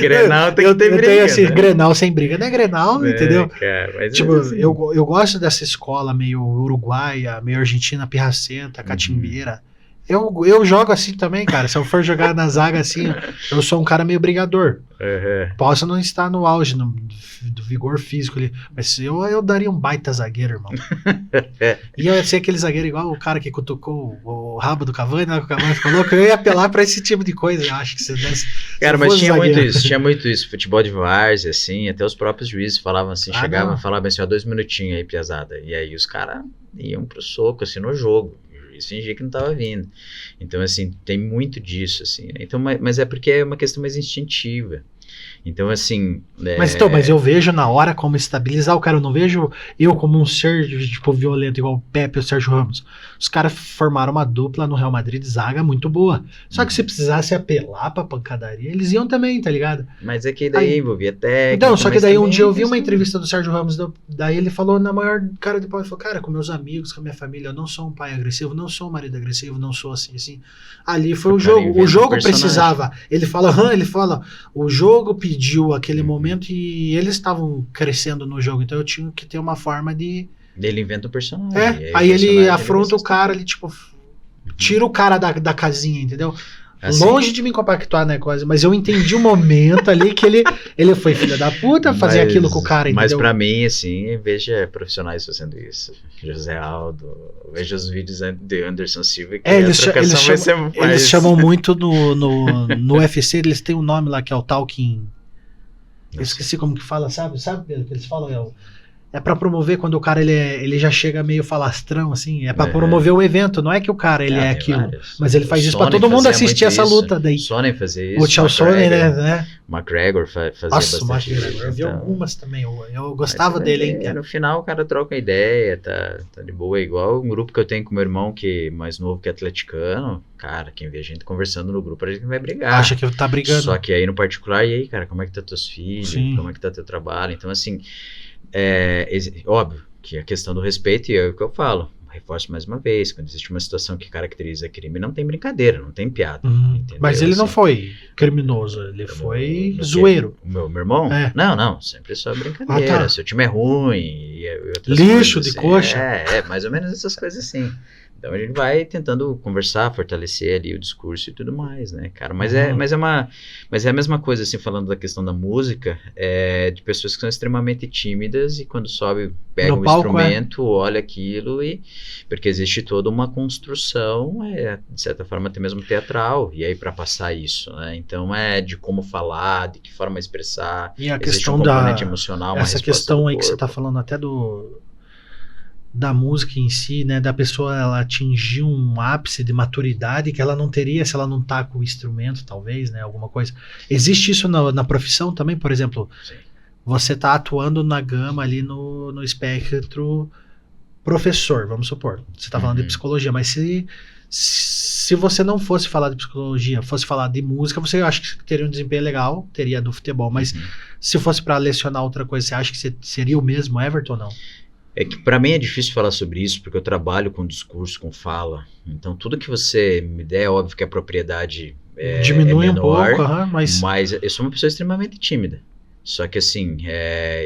Grenal tem que ter briga. Tenho assim, né? Grenal sem briga não é Grenal, entendeu? Cara, mas tipo, assim. eu gosto dessa escola meio uruguaia, meio argentina, pirracenta, catimbeira. Eu jogo assim também, cara. Se eu for jogar na zaga assim, eu sou um cara meio brigador. Uhum. Posso não estar no auge do vigor físico ali, mas eu daria um baita zagueiro, irmão. E eu ia ser aquele zagueiro igual o cara que cutucou o rabo do Cavani, né? O Cavani ficou louco. Eu ia apelar pra esse tipo de coisa, eu acho que você desse. Cara, mas tinha muito isso. Futebol de várzea, assim, até os próprios juízes falavam assim, chegavam e falavam assim, 2 minutinhos aí, piazada. E aí os caras iam pro soco, assim, no jogo. Fingia que não estava vindo. Então, assim, tem muito disso, assim. Né? Então, mas é porque é uma questão mais instintiva. Então, assim... Mas eu vejo na hora como estabilizar o cara. Eu não vejo eu como um ser, tipo, violento, igual o Pepe e o Sérgio Ramos. Os caras formaram uma dupla no Real Madrid, zaga muito boa. Só que se precisasse apelar pra pancadaria, eles iam também, tá ligado? Mas é que daí envolvia técnica. Então, só que daí um dia eu vi uma entrevista do Sérgio Ramos, daí ele falou na maior cara de pau, ele falou, cara, com meus amigos, com a minha família, eu não sou um pai agressivo, não sou um marido agressivo, não sou assim. Ali foi o jogo. O jogo precisava. Ele fala, o jogo pediu aquele momento e eles estavam crescendo no jogo, então eu tinha que ter uma forma de... Ele inventa o personagem. Aí ele afronta o cara, ele tipo, tira o cara da casinha, entendeu? Assim, longe de me compactuar, né, coisa, mas eu entendi o momento ali que ele foi filho da puta fazer aquilo com o cara, entendeu? Mas pra mim, assim, veja profissionais fazendo isso. José Aldo, veja os vídeos de Anderson Silva, que eles chamam muito no UFC, eles têm um nome lá que é o Talking... Eu esqueci como que fala, sabe Pedro, que eles falam, é pra promover quando o cara ele já chega meio falastrão, assim, é pra promover o evento, não é que o cara ele é aquilo, mas ele faz isso pra todo mundo assistir essa luta daí. O Sonnen fazia isso. O Chael Sonnen, né? O McGregor fazia bastante. Nossa, o McGregor, eu vi algumas também, eu gostava dele, hein? No final o cara troca ideia, tá de boa, igual um grupo que eu tenho com meu irmão, que mais novo que é atleticano, cara, quem vê a gente conversando no grupo, a gente vai brigar. Acha que tá brigando. Só que aí no particular, e aí, cara, como é que tá teus filhos? Sim. Como é que tá teu trabalho? Então, assim... óbvio que a questão do respeito, e é o que eu falo, reforço mais uma vez, quando existe uma situação que caracteriza crime, não tem brincadeira, não tem piada. Entendeu? Mas ele não Assim, foi criminoso, ele foi no zoeiro. O meu irmão? É. Não, sempre só brincadeira. Ah, tá. Seu time é ruim e outras Lixo coisas de assim. coxa. Mais ou menos essas coisas assim. Então a gente vai tentando conversar, fortalecer ali o discurso e tudo mais, né, cara? Mas é a mesma coisa, assim, falando da questão da música, de pessoas que são extremamente tímidas e quando sobe, pega No um palco, instrumento, olha aquilo porque existe toda uma construção, de certa forma até mesmo teatral, e aí para passar isso, né? Então de como falar, de que forma expressar, E a existe questão um componente emocional, uma essa resposta questão do aí que você corpo. tá falando até da música em si, né, da pessoa ela atingir um ápice de maturidade que ela não teria se ela não tá com o instrumento, talvez, né, alguma coisa. Existe isso na profissão também, por exemplo, Sim. você tá atuando na gama ali no espectro professor, vamos supor. Você tá falando de psicologia, mas se você não fosse falar de psicologia, fosse falar de música, você acha que teria um desempenho legal, teria do futebol, mas se fosse para lecionar outra coisa, você acha que você seria o mesmo Everton ou não? É que para mim é difícil falar sobre isso, porque eu trabalho com discurso, com fala. Então tudo que você me der, é óbvio que a propriedade diminui é menor, um pouco, mas eu sou uma pessoa extremamente tímida. Só que assim,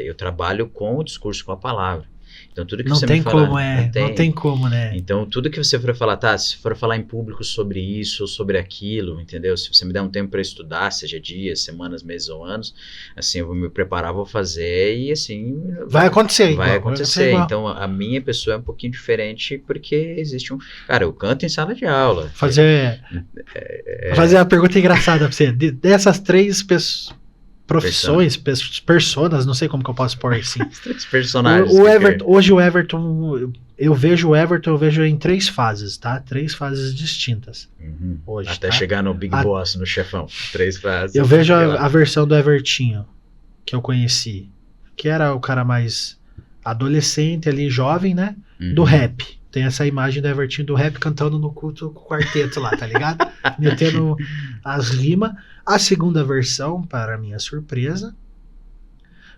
eu trabalho com o discurso, com a palavra. Então tudo que não você tem me falar, não tem como, né? Então tudo que você for falar, se for falar em público sobre isso ou sobre aquilo, entendeu? Se você me der um tempo para estudar, seja dias, semanas, meses ou anos, assim, eu vou me preparar, vou fazer e assim vai acontecer. Vai acontecer. Então a minha pessoa é um pouquinho diferente porque existe cara, eu canto em sala de aula. Fazer uma pergunta engraçada pra você. Dessas três profissões, personas, não sei como que eu posso pôr assim. Três personagens. Hoje o Everton, eu vejo em 3 fases, tá? 3 fases distintas. Hoje, até chegar no Big Boss, no chefão. 3 fases. Eu vejo a versão do Evertinho que eu conheci, que era o cara mais adolescente ali, jovem, né? Do rap. Tem essa imagem do Evertinho do rap cantando no culto com o quarteto lá, tá ligado? Metendo as rimas. A segunda versão, para minha surpresa,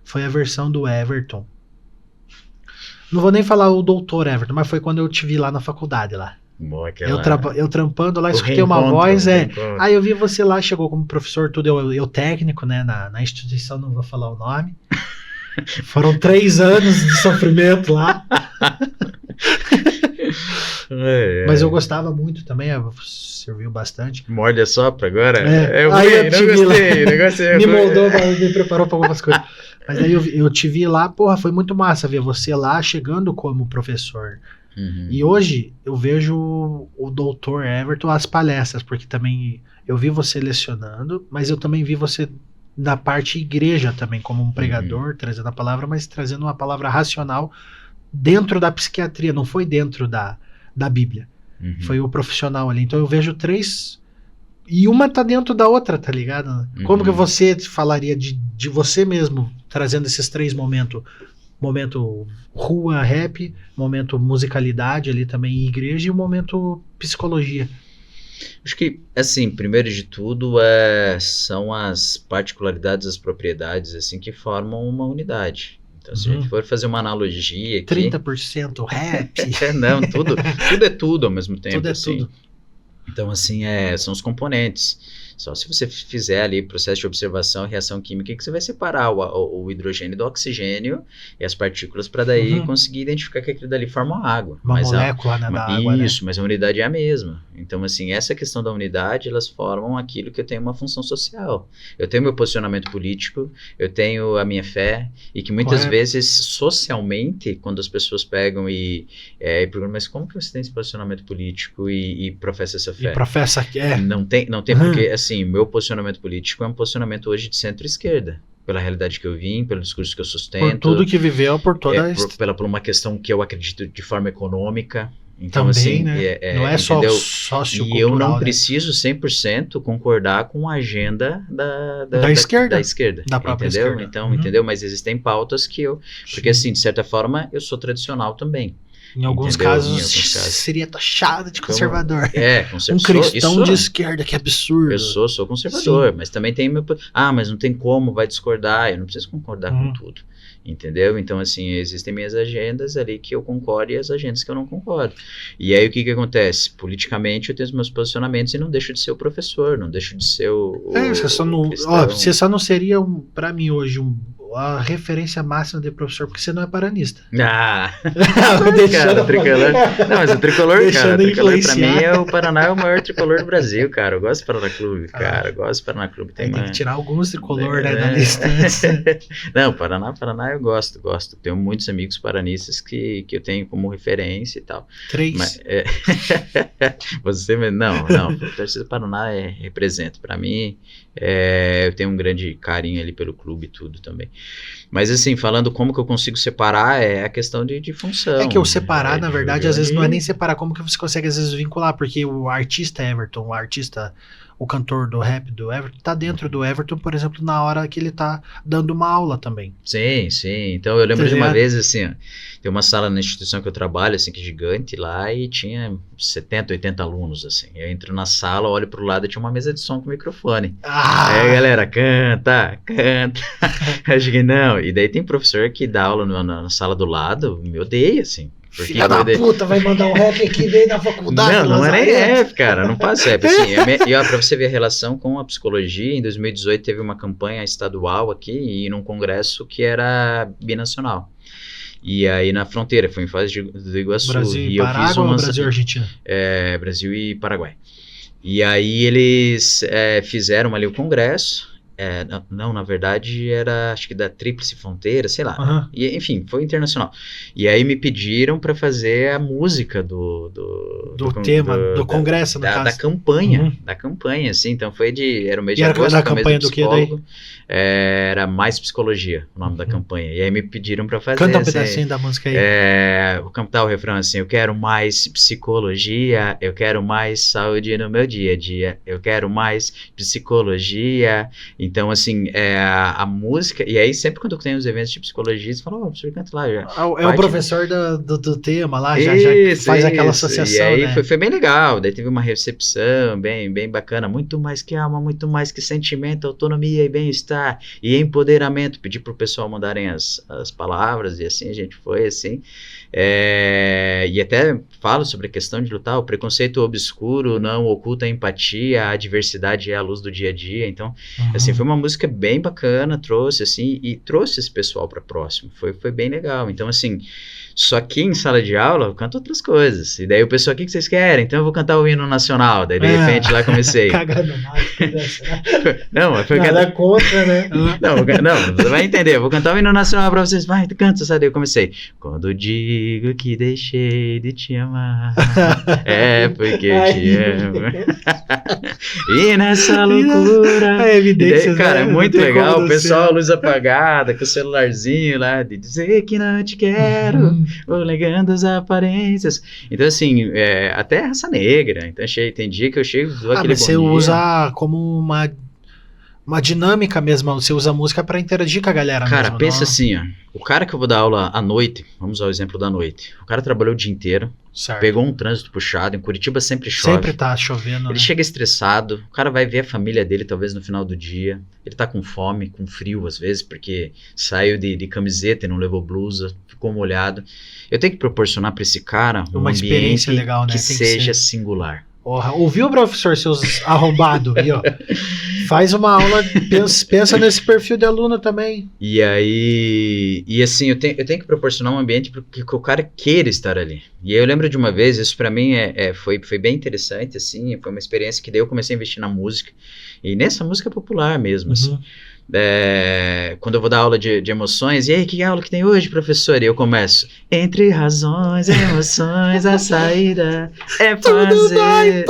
foi a versão do Everton. Não vou nem falar o doutor Everton, mas foi quando eu te vi lá na faculdade lá. Eu trampando lá, escutei uma voz, aí eu vi você lá, chegou como professor, tudo, eu técnico, né, na instituição, não vou falar o nome. Foram 3 anos de sofrimento lá. Mas eu gostava muito também, serviu bastante. Morde a sopra agora? Aí eu te vi lá. Negócio me moldou, me preparou para algumas coisas. Mas aí eu te vi lá, porra, foi muito massa ver você lá chegando como professor. E hoje eu vejo o doutor Everton as palestras, porque também eu vi você lecionando, mas eu também vi você na parte igreja também, como um pregador, trazendo a palavra, mas trazendo uma palavra racional dentro da psiquiatria, não foi dentro da Bíblia. Foi o profissional ali. Então eu vejo 3 e uma tá dentro da outra, tá ligado? Como que você falaria de você mesmo, trazendo esses 3 momentos? Momento rua, rap, momento musicalidade ali também, igreja, e o momento psicologia. Acho que, assim, primeiro de tudo, são as particularidades, as propriedades, assim, que formam uma unidade. Então, se a gente for fazer uma analogia aqui... 30% rap. Não, tudo é tudo ao mesmo tempo. Tudo é assim. tudo. Então, assim, são os componentes. Só se você fizer ali processo de observação e reação química que você vai separar o hidrogênio do oxigênio e as partículas para daí conseguir identificar que aquilo dali forma água. Uma molécula da água, isso, mas a unidade é a mesma. Então, assim, essa questão da unidade, elas formam aquilo que eu tenho uma função social. Eu tenho meu posicionamento político, eu tenho a minha fé, e que muitas vezes, socialmente, quando as pessoas pegam e perguntam, mas como que você tem esse posicionamento político e professa essa fé? E professa que Não tem porque, assim, meu posicionamento político é um posicionamento hoje de centro-esquerda. Pela realidade que eu vim, pelo discurso que eu sustento. Por tudo que viveu, por toda por uma questão que eu acredito de forma econômica. Então, também, assim, né? Não é só sociocultural. E eu não preciso 100% concordar com a agenda da esquerda. Da própria entendeu? esquerda. Então, entendeu? Mas existem pautas que eu... Porque, assim, de certa forma, eu sou tradicional também. Em alguns casos seria taxado de conservador. Um cristão de esquerda, que absurdo. Eu sou conservador, mas também tem meu... mas não tem como, vai discordar. Eu não preciso concordar com tudo. entendeu? Então, assim, existem minhas agendas ali que eu concordo e as agendas que eu não concordo. E aí, o que acontece? Politicamente, eu tenho os meus posicionamentos e não deixo de ser o professor, não deixo de ser Você só não, cristão. você só não seria, pra mim hoje, a referência máxima de professor, porque você não é paranista. Ah, Deixando cara, tricolor. Não, mas o tricolor, Deixando cara, o tricolor pra influenciar. mim o Paraná é o maior tricolor do Brasil, cara. Eu gosto do Paraná Clube, cara. Eu gosto do Paraná Clube. Aí tem que tirar alguns tricolor, né, da lista. Não, Paraná eu gosto. Tenho muitos amigos paranistas que eu tenho como referência e tal. 3. Mas, não, o torcida do Paraná representa. Pra mim, eu tenho um grande carinho ali pelo clube e tudo também. Mas assim, falando como que eu consigo separar, é a questão de função. É que o separar, na verdade, às vezes não é nem de... separar, como que você consegue às vezes vincular, porque o artista Everton, o cantor do rap do Everton, tá dentro do Everton, por exemplo, na hora que ele tá dando uma aula também. Sim. Então eu lembro Tá de uma ligado? vez, assim, ó, tem uma sala na instituição que eu trabalho, assim, que é gigante lá, e tinha 70, 80 alunos, assim. Eu entro na sala, olho pro lado e tinha uma mesa de som com microfone. Aí a galera, canta. Eu cheguei, não. E daí tem professor que dá aula na sala do lado, me odeia, assim. Filha da puta, vai mandar um rap aqui dentro da faculdade. Não é nem rap, cara, não faço rap. Assim, e ó, pra você ver a relação com a psicologia, em 2018 teve uma campanha estadual aqui e num congresso que era binacional. E aí na fronteira, foi em Foz do Iguaçu. Brasil e eu Paraguai fiz ou Brasil e Argentina? Brasil e Paraguai. E aí eles fizeram ali o congresso. Não, na verdade era, acho que da Tríplice Fronteira, sei lá. Uhum. E, enfim, foi internacional. E aí me pediram para fazer a música do tema, do congresso, no caso. Da campanha, assim. Então era o mês de era agosto, da foi o mês campanha do do que psicólogo. Era Mais Psicologia, o nome da campanha. E aí me pediram para fazer. Canta um assim, pedacinho da música aí. Vou cantar o refrão assim: eu quero mais psicologia, eu quero mais saúde no meu dia a dia, eu quero mais psicologia. Então, assim, a música... E aí, sempre quando eu tenho os eventos de psicologia, você fala, professor, canta lá já. O professor do tema lá, já faz aquela associação, e aí né? foi bem legal. Daí teve uma recepção bem bacana. Muito mais que alma, muito mais que sentimento, autonomia e bem-estar e empoderamento. Pedi pro pessoal mandarem as palavras e assim, a gente foi, assim. E até falo sobre a questão de lutar. O preconceito obscuro não oculta a empatia, a diversidade é a luz do dia a dia. Então, assim, foi uma música bem bacana, trouxe esse pessoal para próximo, foi bem legal. Então, assim, só que em sala de aula eu canto outras coisas, e daí o pessoal, o que vocês querem? Então eu vou cantar o hino nacional, daí de repente lá comecei. Cagando mais, não, mas foi nada contra, né? Não, você vai entender, eu vou cantar o hino nacional pra vocês, vai, canta, sabe? Daí eu comecei, quando digo que deixei de te amar, é porque eu te amo. E nessa loucura... A evidência, daí, cara, é muito legal, o pessoal, ser. luz apagada, com o celularzinho lá, de dizer que não te quero, vou negando as aparências. Então, assim, até raça negra. Então, tem dia que eu chego, dou aquele mas você usa como uma dinâmica mesmo, você usa a música pra interagir com a galera. Cara, mesmo, pensa não? assim, ó, o cara que eu vou dar aula à noite, vamos usar o exemplo da noite, o cara trabalhou o dia inteiro, certo. Pegou um trânsito puxado, em Curitiba sempre chove. Sempre tá chovendo, Ele chega estressado, o cara vai ver a família dele talvez no final do dia, ele tá com fome, com frio às vezes, porque saiu de camiseta e não levou blusa, ficou molhado. Eu tenho que proporcionar para esse cara uma experiência legal, né? que seja singular. Porra, ouviu, professor, seus arrombados? Aí, ó. Faz uma aula, pensa nesse perfil de aluno também. E aí, assim, eu tenho que proporcionar um ambiente para que o cara queira estar ali. E aí eu lembro de uma vez, isso para mim foi bem interessante, assim, foi uma experiência que daí eu comecei a investir na música, e nessa música popular mesmo, assim. Quando eu vou dar aula de emoções, e aí, que aula que tem hoje, professor? E eu começo, entre razões e emoções, a saída é fazer.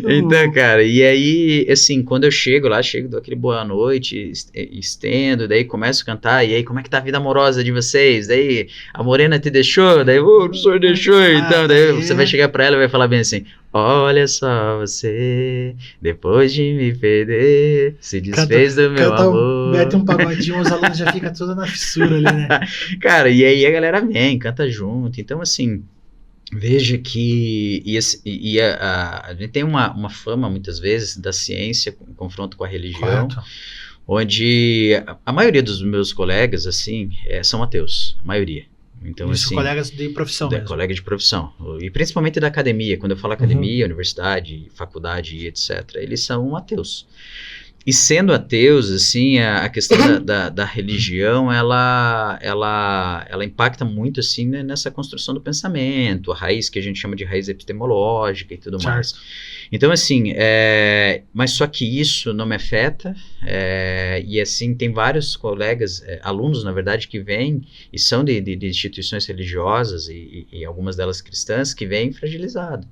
Então, cara, e aí, assim, quando eu chego lá, dou aquele boa noite, estendo, daí começo a cantar, e aí, como é que tá a vida amorosa de vocês? Daí, a morena te deixou? Daí, o professor deixou, então, daí você vai chegar pra ela e vai falar bem assim, olha só você, depois de me perder, se desfez do meu amor. Mete um pagodinho, os alunos já ficam todos na fissura ali, né? Cara, e aí a galera vem, canta junto, então assim, veja que a gente tem uma fama muitas vezes da ciência em confronto com a religião. Correto. onde a maioria dos meus colegas, assim, são ateus, a maioria. Então, Isso, assim, colegas de profissão mesmo. colega de profissão, e principalmente da academia, quando eu falo academia, universidade, faculdade e etc., eles são ateus. E sendo ateus, assim, a questão da religião, ela impacta muito, assim, né, nessa construção do pensamento, a raiz que a gente chama de raiz epistemológica e tudo mais. Então, assim, mas só que isso não me afeta, e assim, tem vários colegas, alunos, na verdade, que vêm e são de instituições religiosas, e algumas delas cristãs, que vêm fragilizados.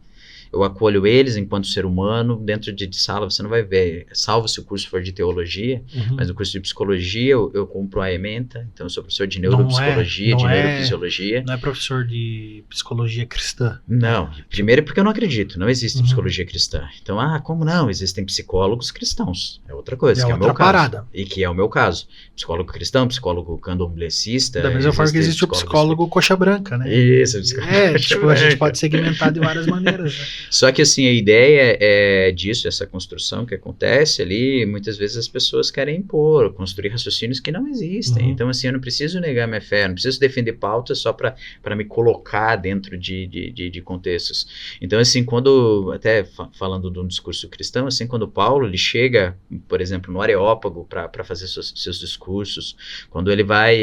Eu acolho eles enquanto ser humano, dentro de sala você não vai ver, salvo se o curso for de teologia, mas no curso de psicologia eu compro a ementa, então eu sou professor de neuropsicologia, de neurofisiologia. Não é professor de psicologia cristã. Não, primeiro porque eu não acredito, não existe psicologia cristã. Então, como não? Existem psicólogos cristãos, é outra coisa, que é o meu caso. E que é o meu caso. Psicólogo cristão, psicólogo candomblessista. Da mesma forma que existe o psicólogo coxa branca, né? Isso, psicólogo tipo, a gente pode segmentar de várias maneiras, né? Só que, assim, a ideia disso, essa construção que acontece ali, muitas vezes as pessoas querem impor, construir raciocínios que não existem. Então, assim, eu não preciso negar minha fé, eu não preciso defender pautas só para me colocar dentro de contextos. Então, assim, quando, até falando de um discurso cristão, assim, quando Paulo, ele chega, por exemplo, no Areópago para fazer seus discursos, quando ele vai,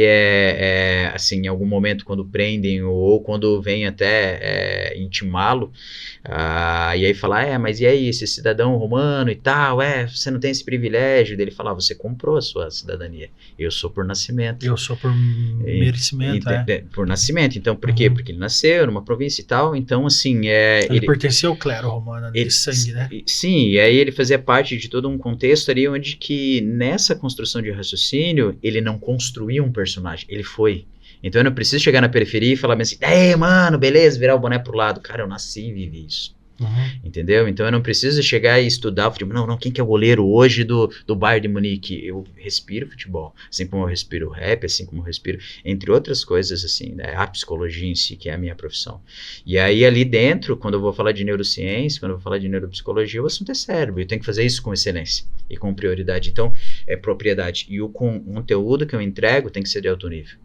assim, em algum momento, quando prendem ou quando vem até intimá-lo, e aí fala, mas e aí, esse cidadão romano e tal, você não tem esse privilégio? Dele falar, você comprou a sua cidadania, eu sou por nascimento. Eu sou por merecimento, por nascimento, então, por quê? Porque ele nasceu numa província e tal, então, assim, ele pertencia ao clero romano, de sangue, né? Sim, e aí ele fazia parte de todo um contexto ali, onde que, nessa construção de raciocínio, ele não construiu um personagem, ele foi. Então eu não preciso chegar na periferia e falar assim, mano, beleza, virar o boné pro lado. Cara, eu nasci e vivi isso. Entendeu? Então eu não preciso chegar e estudar o futebol. Não, quem que é o goleiro hoje do Bayern de Munique? Eu respiro futebol, assim como eu respiro rap, assim como eu respiro, entre outras coisas, assim, né? A psicologia em si, que é a minha profissão. E aí ali dentro, quando eu vou falar de neurociência, quando eu vou falar de neuropsicologia, o assunto é cérebro, eu tenho que fazer isso com excelência e com prioridade. Então, é propriedade. E o conteúdo que eu entrego tem que ser de alto nível.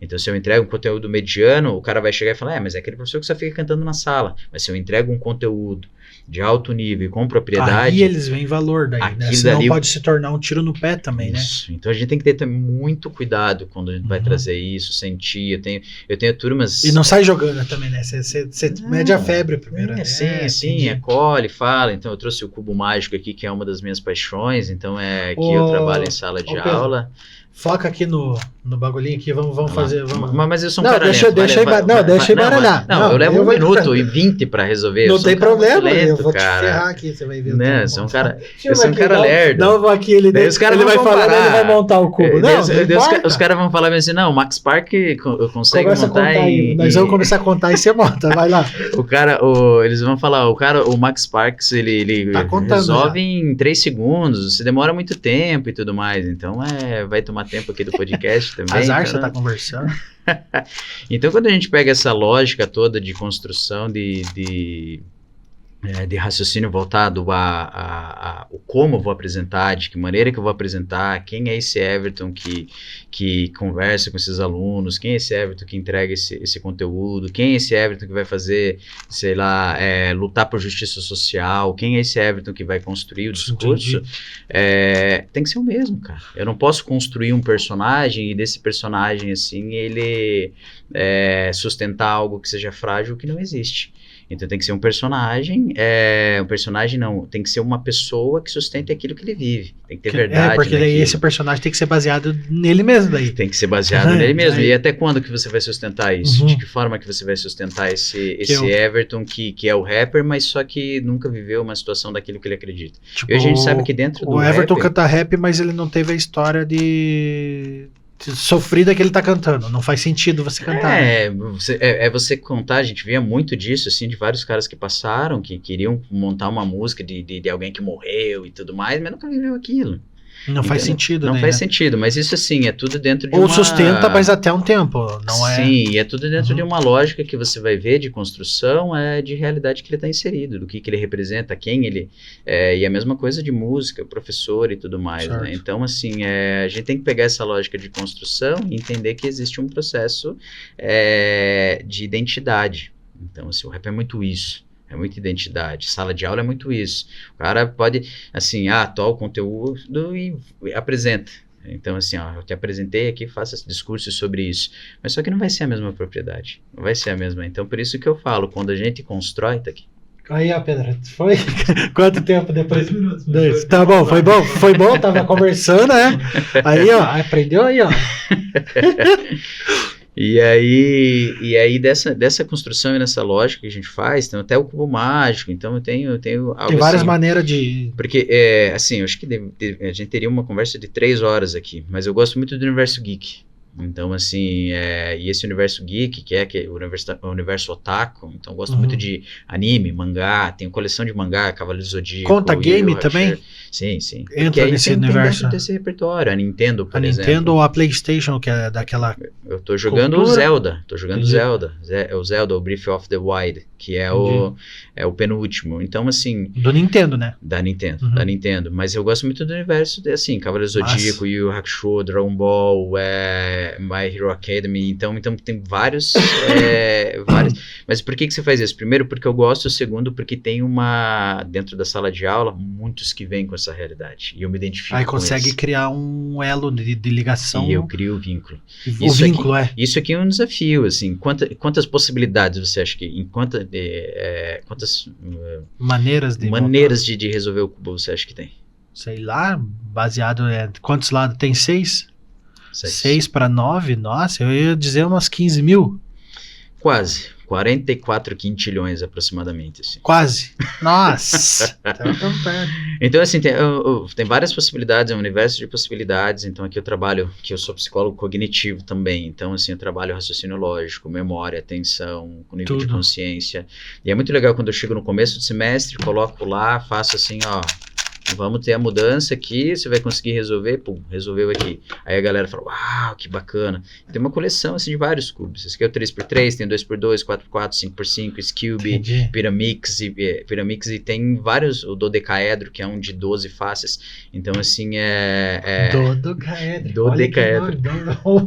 Então, se eu entrego um conteúdo mediano, o cara vai chegar e falar, mas é aquele professor que só fica cantando na sala. Mas se eu entrego um conteúdo de alto nível e com propriedade... Aí eles veem valor daí, né? Senão pode se tornar um tiro no pé também, isso, né? Então a gente tem que ter muito cuidado quando a gente vai trazer isso, sentir. Eu tenho turmas... E não sai jogando também, né? Você mede a febre primeiro. Sim, acolhe, fala. Então eu trouxe o cubo mágico aqui, que é uma das minhas paixões. Então que eu trabalho em sala de aula. Foca aqui no bagulhinho aqui, vamos fazer. Mas eu sou um cara lento. Deixa embaralhar. Eu levo 1 minuto e 20 pra resolver. Não tem problema, lento, eu vou te ferrar aqui, você vai ver. Não, eu sou um cara lerdo. Não, aqui, ele vai falando, ele vai montar o cubo. Os caras vão falar assim, não, o Max Park consegue montar aí. Nós vamos começar a contar e você monta, vai lá. Eles vão falar, o Max Parks, ele resolve em 3 segundos, você demora muito tempo e tudo mais, então vai tomar tempo aqui do podcast também. Azar, você tá conversando. Então, quando a gente pega essa lógica toda de construção de raciocínio voltado a como eu vou apresentar, de que maneira que eu vou apresentar, quem é esse Everton que conversa com esses alunos, quem é esse Everton que entrega esse conteúdo, quem é esse Everton que vai fazer, sei lá, lutar por justiça social, quem é esse Everton que vai construir o discurso, tem que ser o mesmo, cara. Eu não posso construir um personagem e desse personagem, assim, ele sustentar algo que seja frágil, que não existe. Então tem que ser um personagem, tem que ser uma pessoa que sustente aquilo que ele vive. Tem que ter verdade. Porque daí esse personagem tem que ser baseado nele mesmo daí. Tem que ser baseado nele mesmo. E até quando que você vai sustentar isso? De que forma que você vai sustentar esse Everton que é o rapper, mas só que nunca viveu uma situação daquilo que ele acredita. Tipo, e a gente sabe que dentro do Everton canta rap, mas ele não teve a história sofrida que ele tá cantando, não faz sentido você cantar. Você contar, a gente via muito disso, assim, de vários caras que passaram, que queriam montar uma música de alguém que morreu e tudo mais, mas nunca viveu aquilo. Não faz sentido, Não né? faz sentido, mas isso assim, é tudo dentro de Ou sustenta, mas até um tempo, não é? Sim, e é tudo dentro de uma lógica que você vai ver de construção, de realidade que ele está inserido, do que ele representa, quem ele é, e a mesma coisa de música, professor e tudo mais, Certo. né? Então, assim, a gente tem que pegar essa lógica de construção e entender que existe um processo de identidade. Então, assim, o rap é muito isso. É muita identidade. Sala de aula é muito isso. O cara pode, assim, atuar o conteúdo e apresenta. Então, assim, eu te apresentei aqui, faça esse discurso sobre isso. Mas só que não vai ser a mesma propriedade. Não vai ser a mesma. Então, por isso que eu falo, quando a gente constrói, tá aqui. Aí, ó, Pedro, foi? Quanto tempo depois? 2 minutos. Dois. Tá bom, foi bom? Foi bom, tava conversando, né? Aí, ó, aprendeu aí, ó. E aí dessa construção e nessa lógica que a gente faz, tem até o cubo mágico, então eu tenho algo Tem várias assim, maneiras de... porque, assim, eu acho que a gente teria uma conversa de 3 horas aqui, mas eu gosto muito do universo geek. Então, assim, e esse universo geek, que é o universo otaku, então eu gosto muito de anime, mangá, tenho coleção de mangá, Cavaleiro do Zodíaco. Conta game também? Sim, sim. Entra nesse universo. Tem dentro desse repertório, a Nintendo, por exemplo. A Nintendo ou a PlayStation, que é daquela... Eu tô jogando cultura. o Zelda, o Zelda, o Breath of the Wild, que é o penúltimo. Então, assim... Do Nintendo, né? Da Nintendo. Mas eu gosto muito do universo, assim, Cavaleiro do Zodíaco, Yu Yu Hakusho, Dragon Ball, My Hero Academy. Então tem vários... Mas por que você faz isso? Primeiro, porque eu gosto. Segundo, porque tem dentro da sala de aula, muitos que vêm com essa realidade. E eu me identifico Aí com consegue isso. criar um elo de ligação. E eu crio o vínculo. O vínculo, Isso aqui é um desafio, assim. Quantas possibilidades você acha que... quantas maneiras de resolver o cubo você acha que tem? Sei lá, baseado... quantos lados? Tem 6? 6 para 9? Nossa, eu ia dizer umas 15 mil. Quase. 44 quintilhões aproximadamente. Assim. Quase. Nossa. Então, assim, tem várias possibilidades, é um universo de possibilidades. Então, aqui eu trabalho, que eu sou psicólogo cognitivo também. Então, assim, eu trabalho raciocínio lógico, memória, atenção, com nível de consciência. E é muito legal quando eu chego no começo do semestre, coloco lá, faço assim, ó... Vamos ter a mudança aqui, você vai conseguir resolver, pum, resolveu aqui. Aí a galera fala, uau, que bacana. Tem uma coleção assim de vários cubos. Esse aqui é o 3x3, tem 2x2, 4x4, 5x5, Scube, Pyramix e tem vários, o dodecaedro, que é um de 12 faces. Então, assim, Dodecaedro.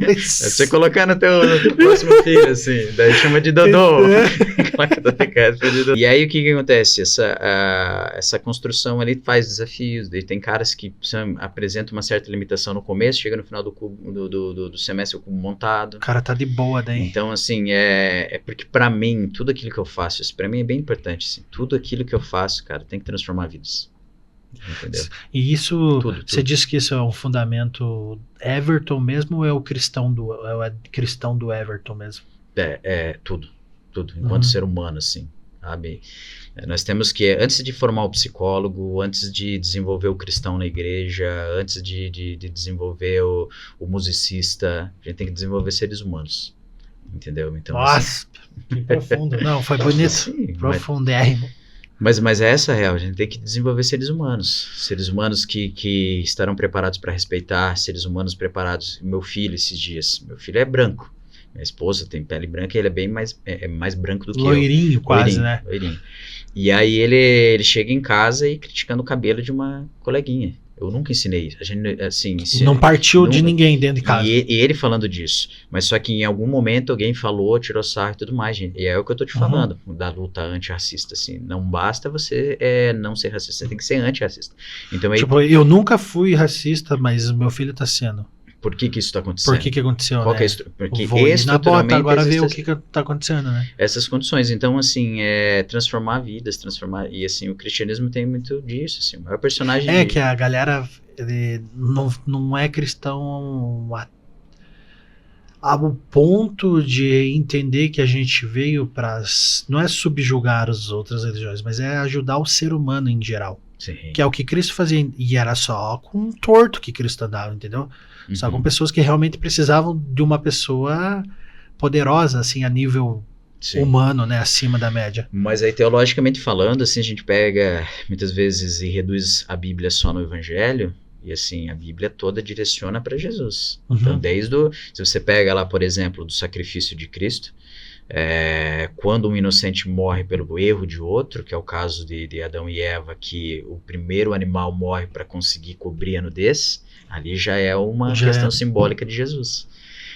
É você colocar no teu próximo filho, assim, daí chama de Dodô. E aí o que acontece? Essa construção ali faz desafios. Daí tem caras que apresentam uma certa limitação no começo, chega no final do semestre o cubo montado. O cara tá de boa daí. Então, assim, porque pra mim, tudo aquilo que eu faço, isso pra mim é bem importante, assim, tudo aquilo que eu faço, cara, tem que transformar vidas. Entendeu? E isso, tudo. Você diz que isso é um fundamento Everton mesmo ou é o cristão do Everton mesmo? Tudo, enquanto ser humano, assim, sabe? Nós temos que, antes de formar o psicólogo, antes de desenvolver o cristão na igreja, antes de desenvolver o musicista, a gente tem que desenvolver seres humanos, entendeu? Então, nossa, assim, que profundo. Não, foi bonito, profundérrimo. Mas é essa a real, a gente tem que desenvolver seres humanos que estarão preparados para respeitar, seres humanos preparados. Meu filho esses dias, meu filho é branco, minha esposa tem pele branca, ele é bem mais branco do que loirinho, quase, né? Loirinho. E aí ele chega em casa e criticando o cabelo de uma coleguinha. Eu nunca ensinei isso. A gente, assim, não partiu de ninguém dentro de casa. E ele falando disso. Mas só que em algum momento alguém falou, tirou sarro e tudo mais, gente. E é o que eu tô te falando, da luta antirracista, assim. Não basta você não ser racista, você tem que ser antirracista. Então, tipo, eu nunca fui racista, mas meu filho tá sendo. Por que isso está acontecendo? Por que aconteceu, Qual né? que é porque vou na bota agora ver o que tá acontecendo, né? Essas condições. Então, assim, transformar vidas, e assim, o cristianismo tem muito disso, assim, o maior personagem... que a galera não é cristão ao ponto de entender que a gente veio para... Não é subjugar as outras religiões, mas é ajudar o ser humano em geral. Sim. Que é o que Cristo fazia, e era só com um torto que Cristo andava, entendeu? Só com pessoas que realmente precisavam de uma pessoa poderosa, assim, a nível humano, né, acima da média. Mas aí, teologicamente falando, assim, a gente pega, muitas vezes, e reduz a Bíblia só no Evangelho, E assim, a Bíblia toda direciona para Jesus. Uhum. Então, se você pega lá, por exemplo, do sacrifício de Cristo, quando um inocente morre pelo erro de outro, que é o caso de Adão e Eva, que o primeiro animal morre para conseguir cobrir a nudez, ali já é uma questão simbólica de Jesus.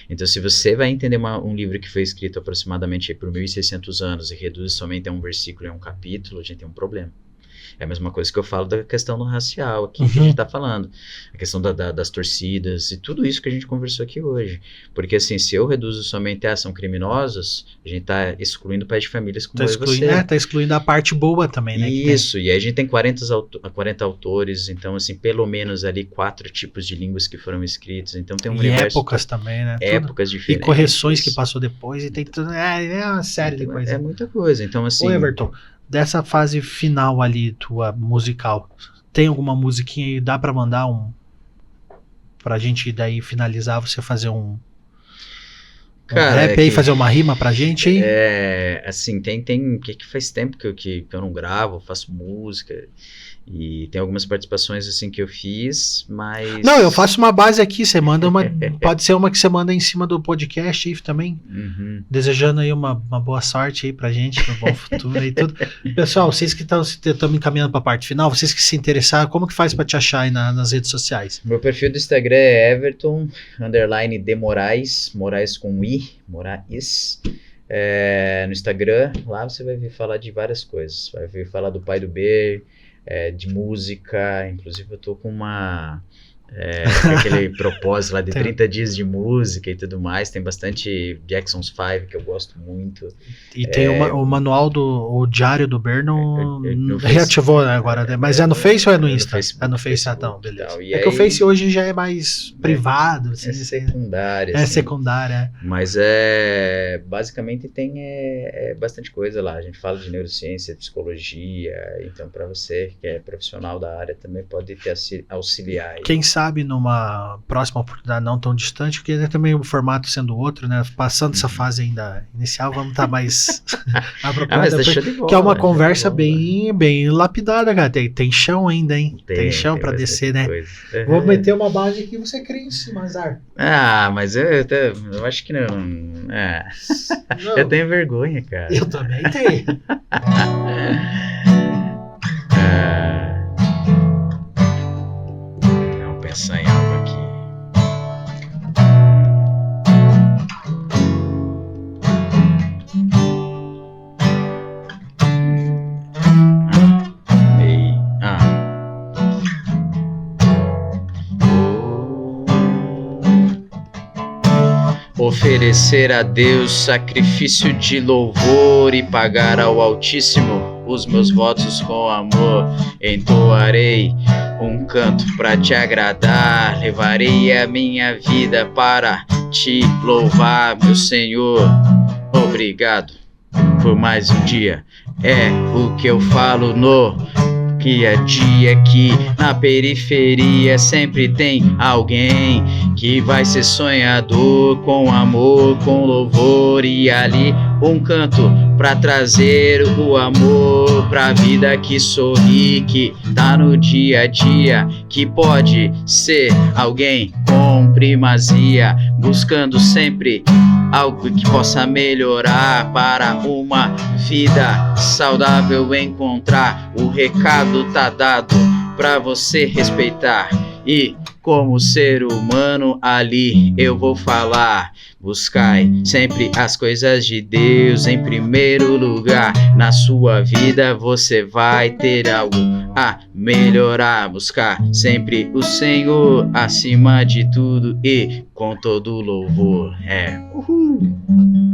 Então, se você vai entender um livro que foi escrito aproximadamente por 1.600 anos e reduz somente a um versículo e a um capítulo, a gente tem um problema. É a mesma coisa que eu falo da questão do racial aqui, que a gente está falando. A questão das torcidas e tudo isso que a gente conversou aqui hoje. Porque assim, se eu reduzo somente são criminosos, a gente está excluindo pais de famílias como eu e você. Tá excluindo a parte boa também, né? Isso, e aí a gente tem 40 autores, então assim, pelo menos ali 4 tipos de línguas que foram escritos. Então tem um universo... épocas também, né? Épocas diferentes. E correções que passou depois e tem tudo... É uma série de coisas. É muita coisa, então assim... Ô Everton, dessa fase final ali, tua musical, tem alguma musiquinha aí, dá pra mandar pra gente daí finalizar, você fazer um rap aí, fazer uma rima pra gente aí? Assim, que faz tempo que eu não gravo, faço música, e tem algumas participações assim que eu fiz, mas... Não, eu faço uma base aqui, você manda uma, pode ser uma que você manda em cima do podcast aí também, desejando aí uma boa sorte aí pra gente, um bom futuro e tudo. Pessoal, vocês que estão me encaminhando pra parte final, vocês que se interessaram, como que faz pra te achar aí nas redes sociais? Meu perfil do Instagram é Everton_de Moraes, Moraes com I, Moraes, no Instagram. Lá você vai vir falar de várias coisas, vai vir falar do Pai do B, de música, inclusive eu tô com aquele propósito lá de 30 dias de música e tudo mais, tem bastante Jackson's 5 que eu gosto muito. E tem o manual o diário do Berno reativou agora, né? Mas é no Face ou é no Insta? É no Face, então, beleza. Que o Face hoje já é mais privado. Assim, secundário. Secundária. Mas basicamente tem bastante coisa lá, a gente fala de neurociência, psicologia, então para você que é profissional da área também pode te auxiliar. Quem sabe numa próxima oportunidade não tão distante, porque também o formato sendo outro, né? Passando essa fase ainda inicial, vamos estar mais apropriado. Que é uma conversa bem lapidada, cara. Tem chão ainda, hein? Tem chão pra descer, né? Vou meter uma base aqui e você cria em cima, azar. Mas eu acho que não. Não. Eu tenho vergonha, cara. Eu também tenho. Pensar em algo aqui. Oferecer a Deus sacrifício de louvor e pagar ao Altíssimo os meus votos com amor. Entoarei um canto pra te agradar, levarei a minha vida para te louvar, meu Senhor. Obrigado por mais um dia, é o que eu falo no dia que na periferia sempre tem alguém que vai ser sonhador, com amor, com louvor, e ali um canto pra trazer o amor pra vida que sorri, que tá no dia a dia, que pode ser alguém com primazia, buscando sempre algo que possa melhorar para uma vida saudável, encontrar. O recado tá dado pra você respeitar, e como ser humano ali eu vou falar: buscai sempre as coisas de Deus em primeiro lugar. Na sua vida você vai ter algo a melhorar, buscar sempre o Senhor acima de tudo e com todo louvor.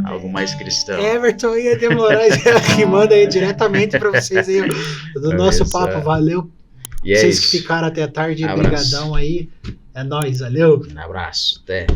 Algo mais cristão. Everton ia demorar, que manda aí diretamente pra vocês aí do nosso papo. Valeu. Vocês que ficaram até tarde, brigadão aí. É nóis, valeu. Um abraço, até.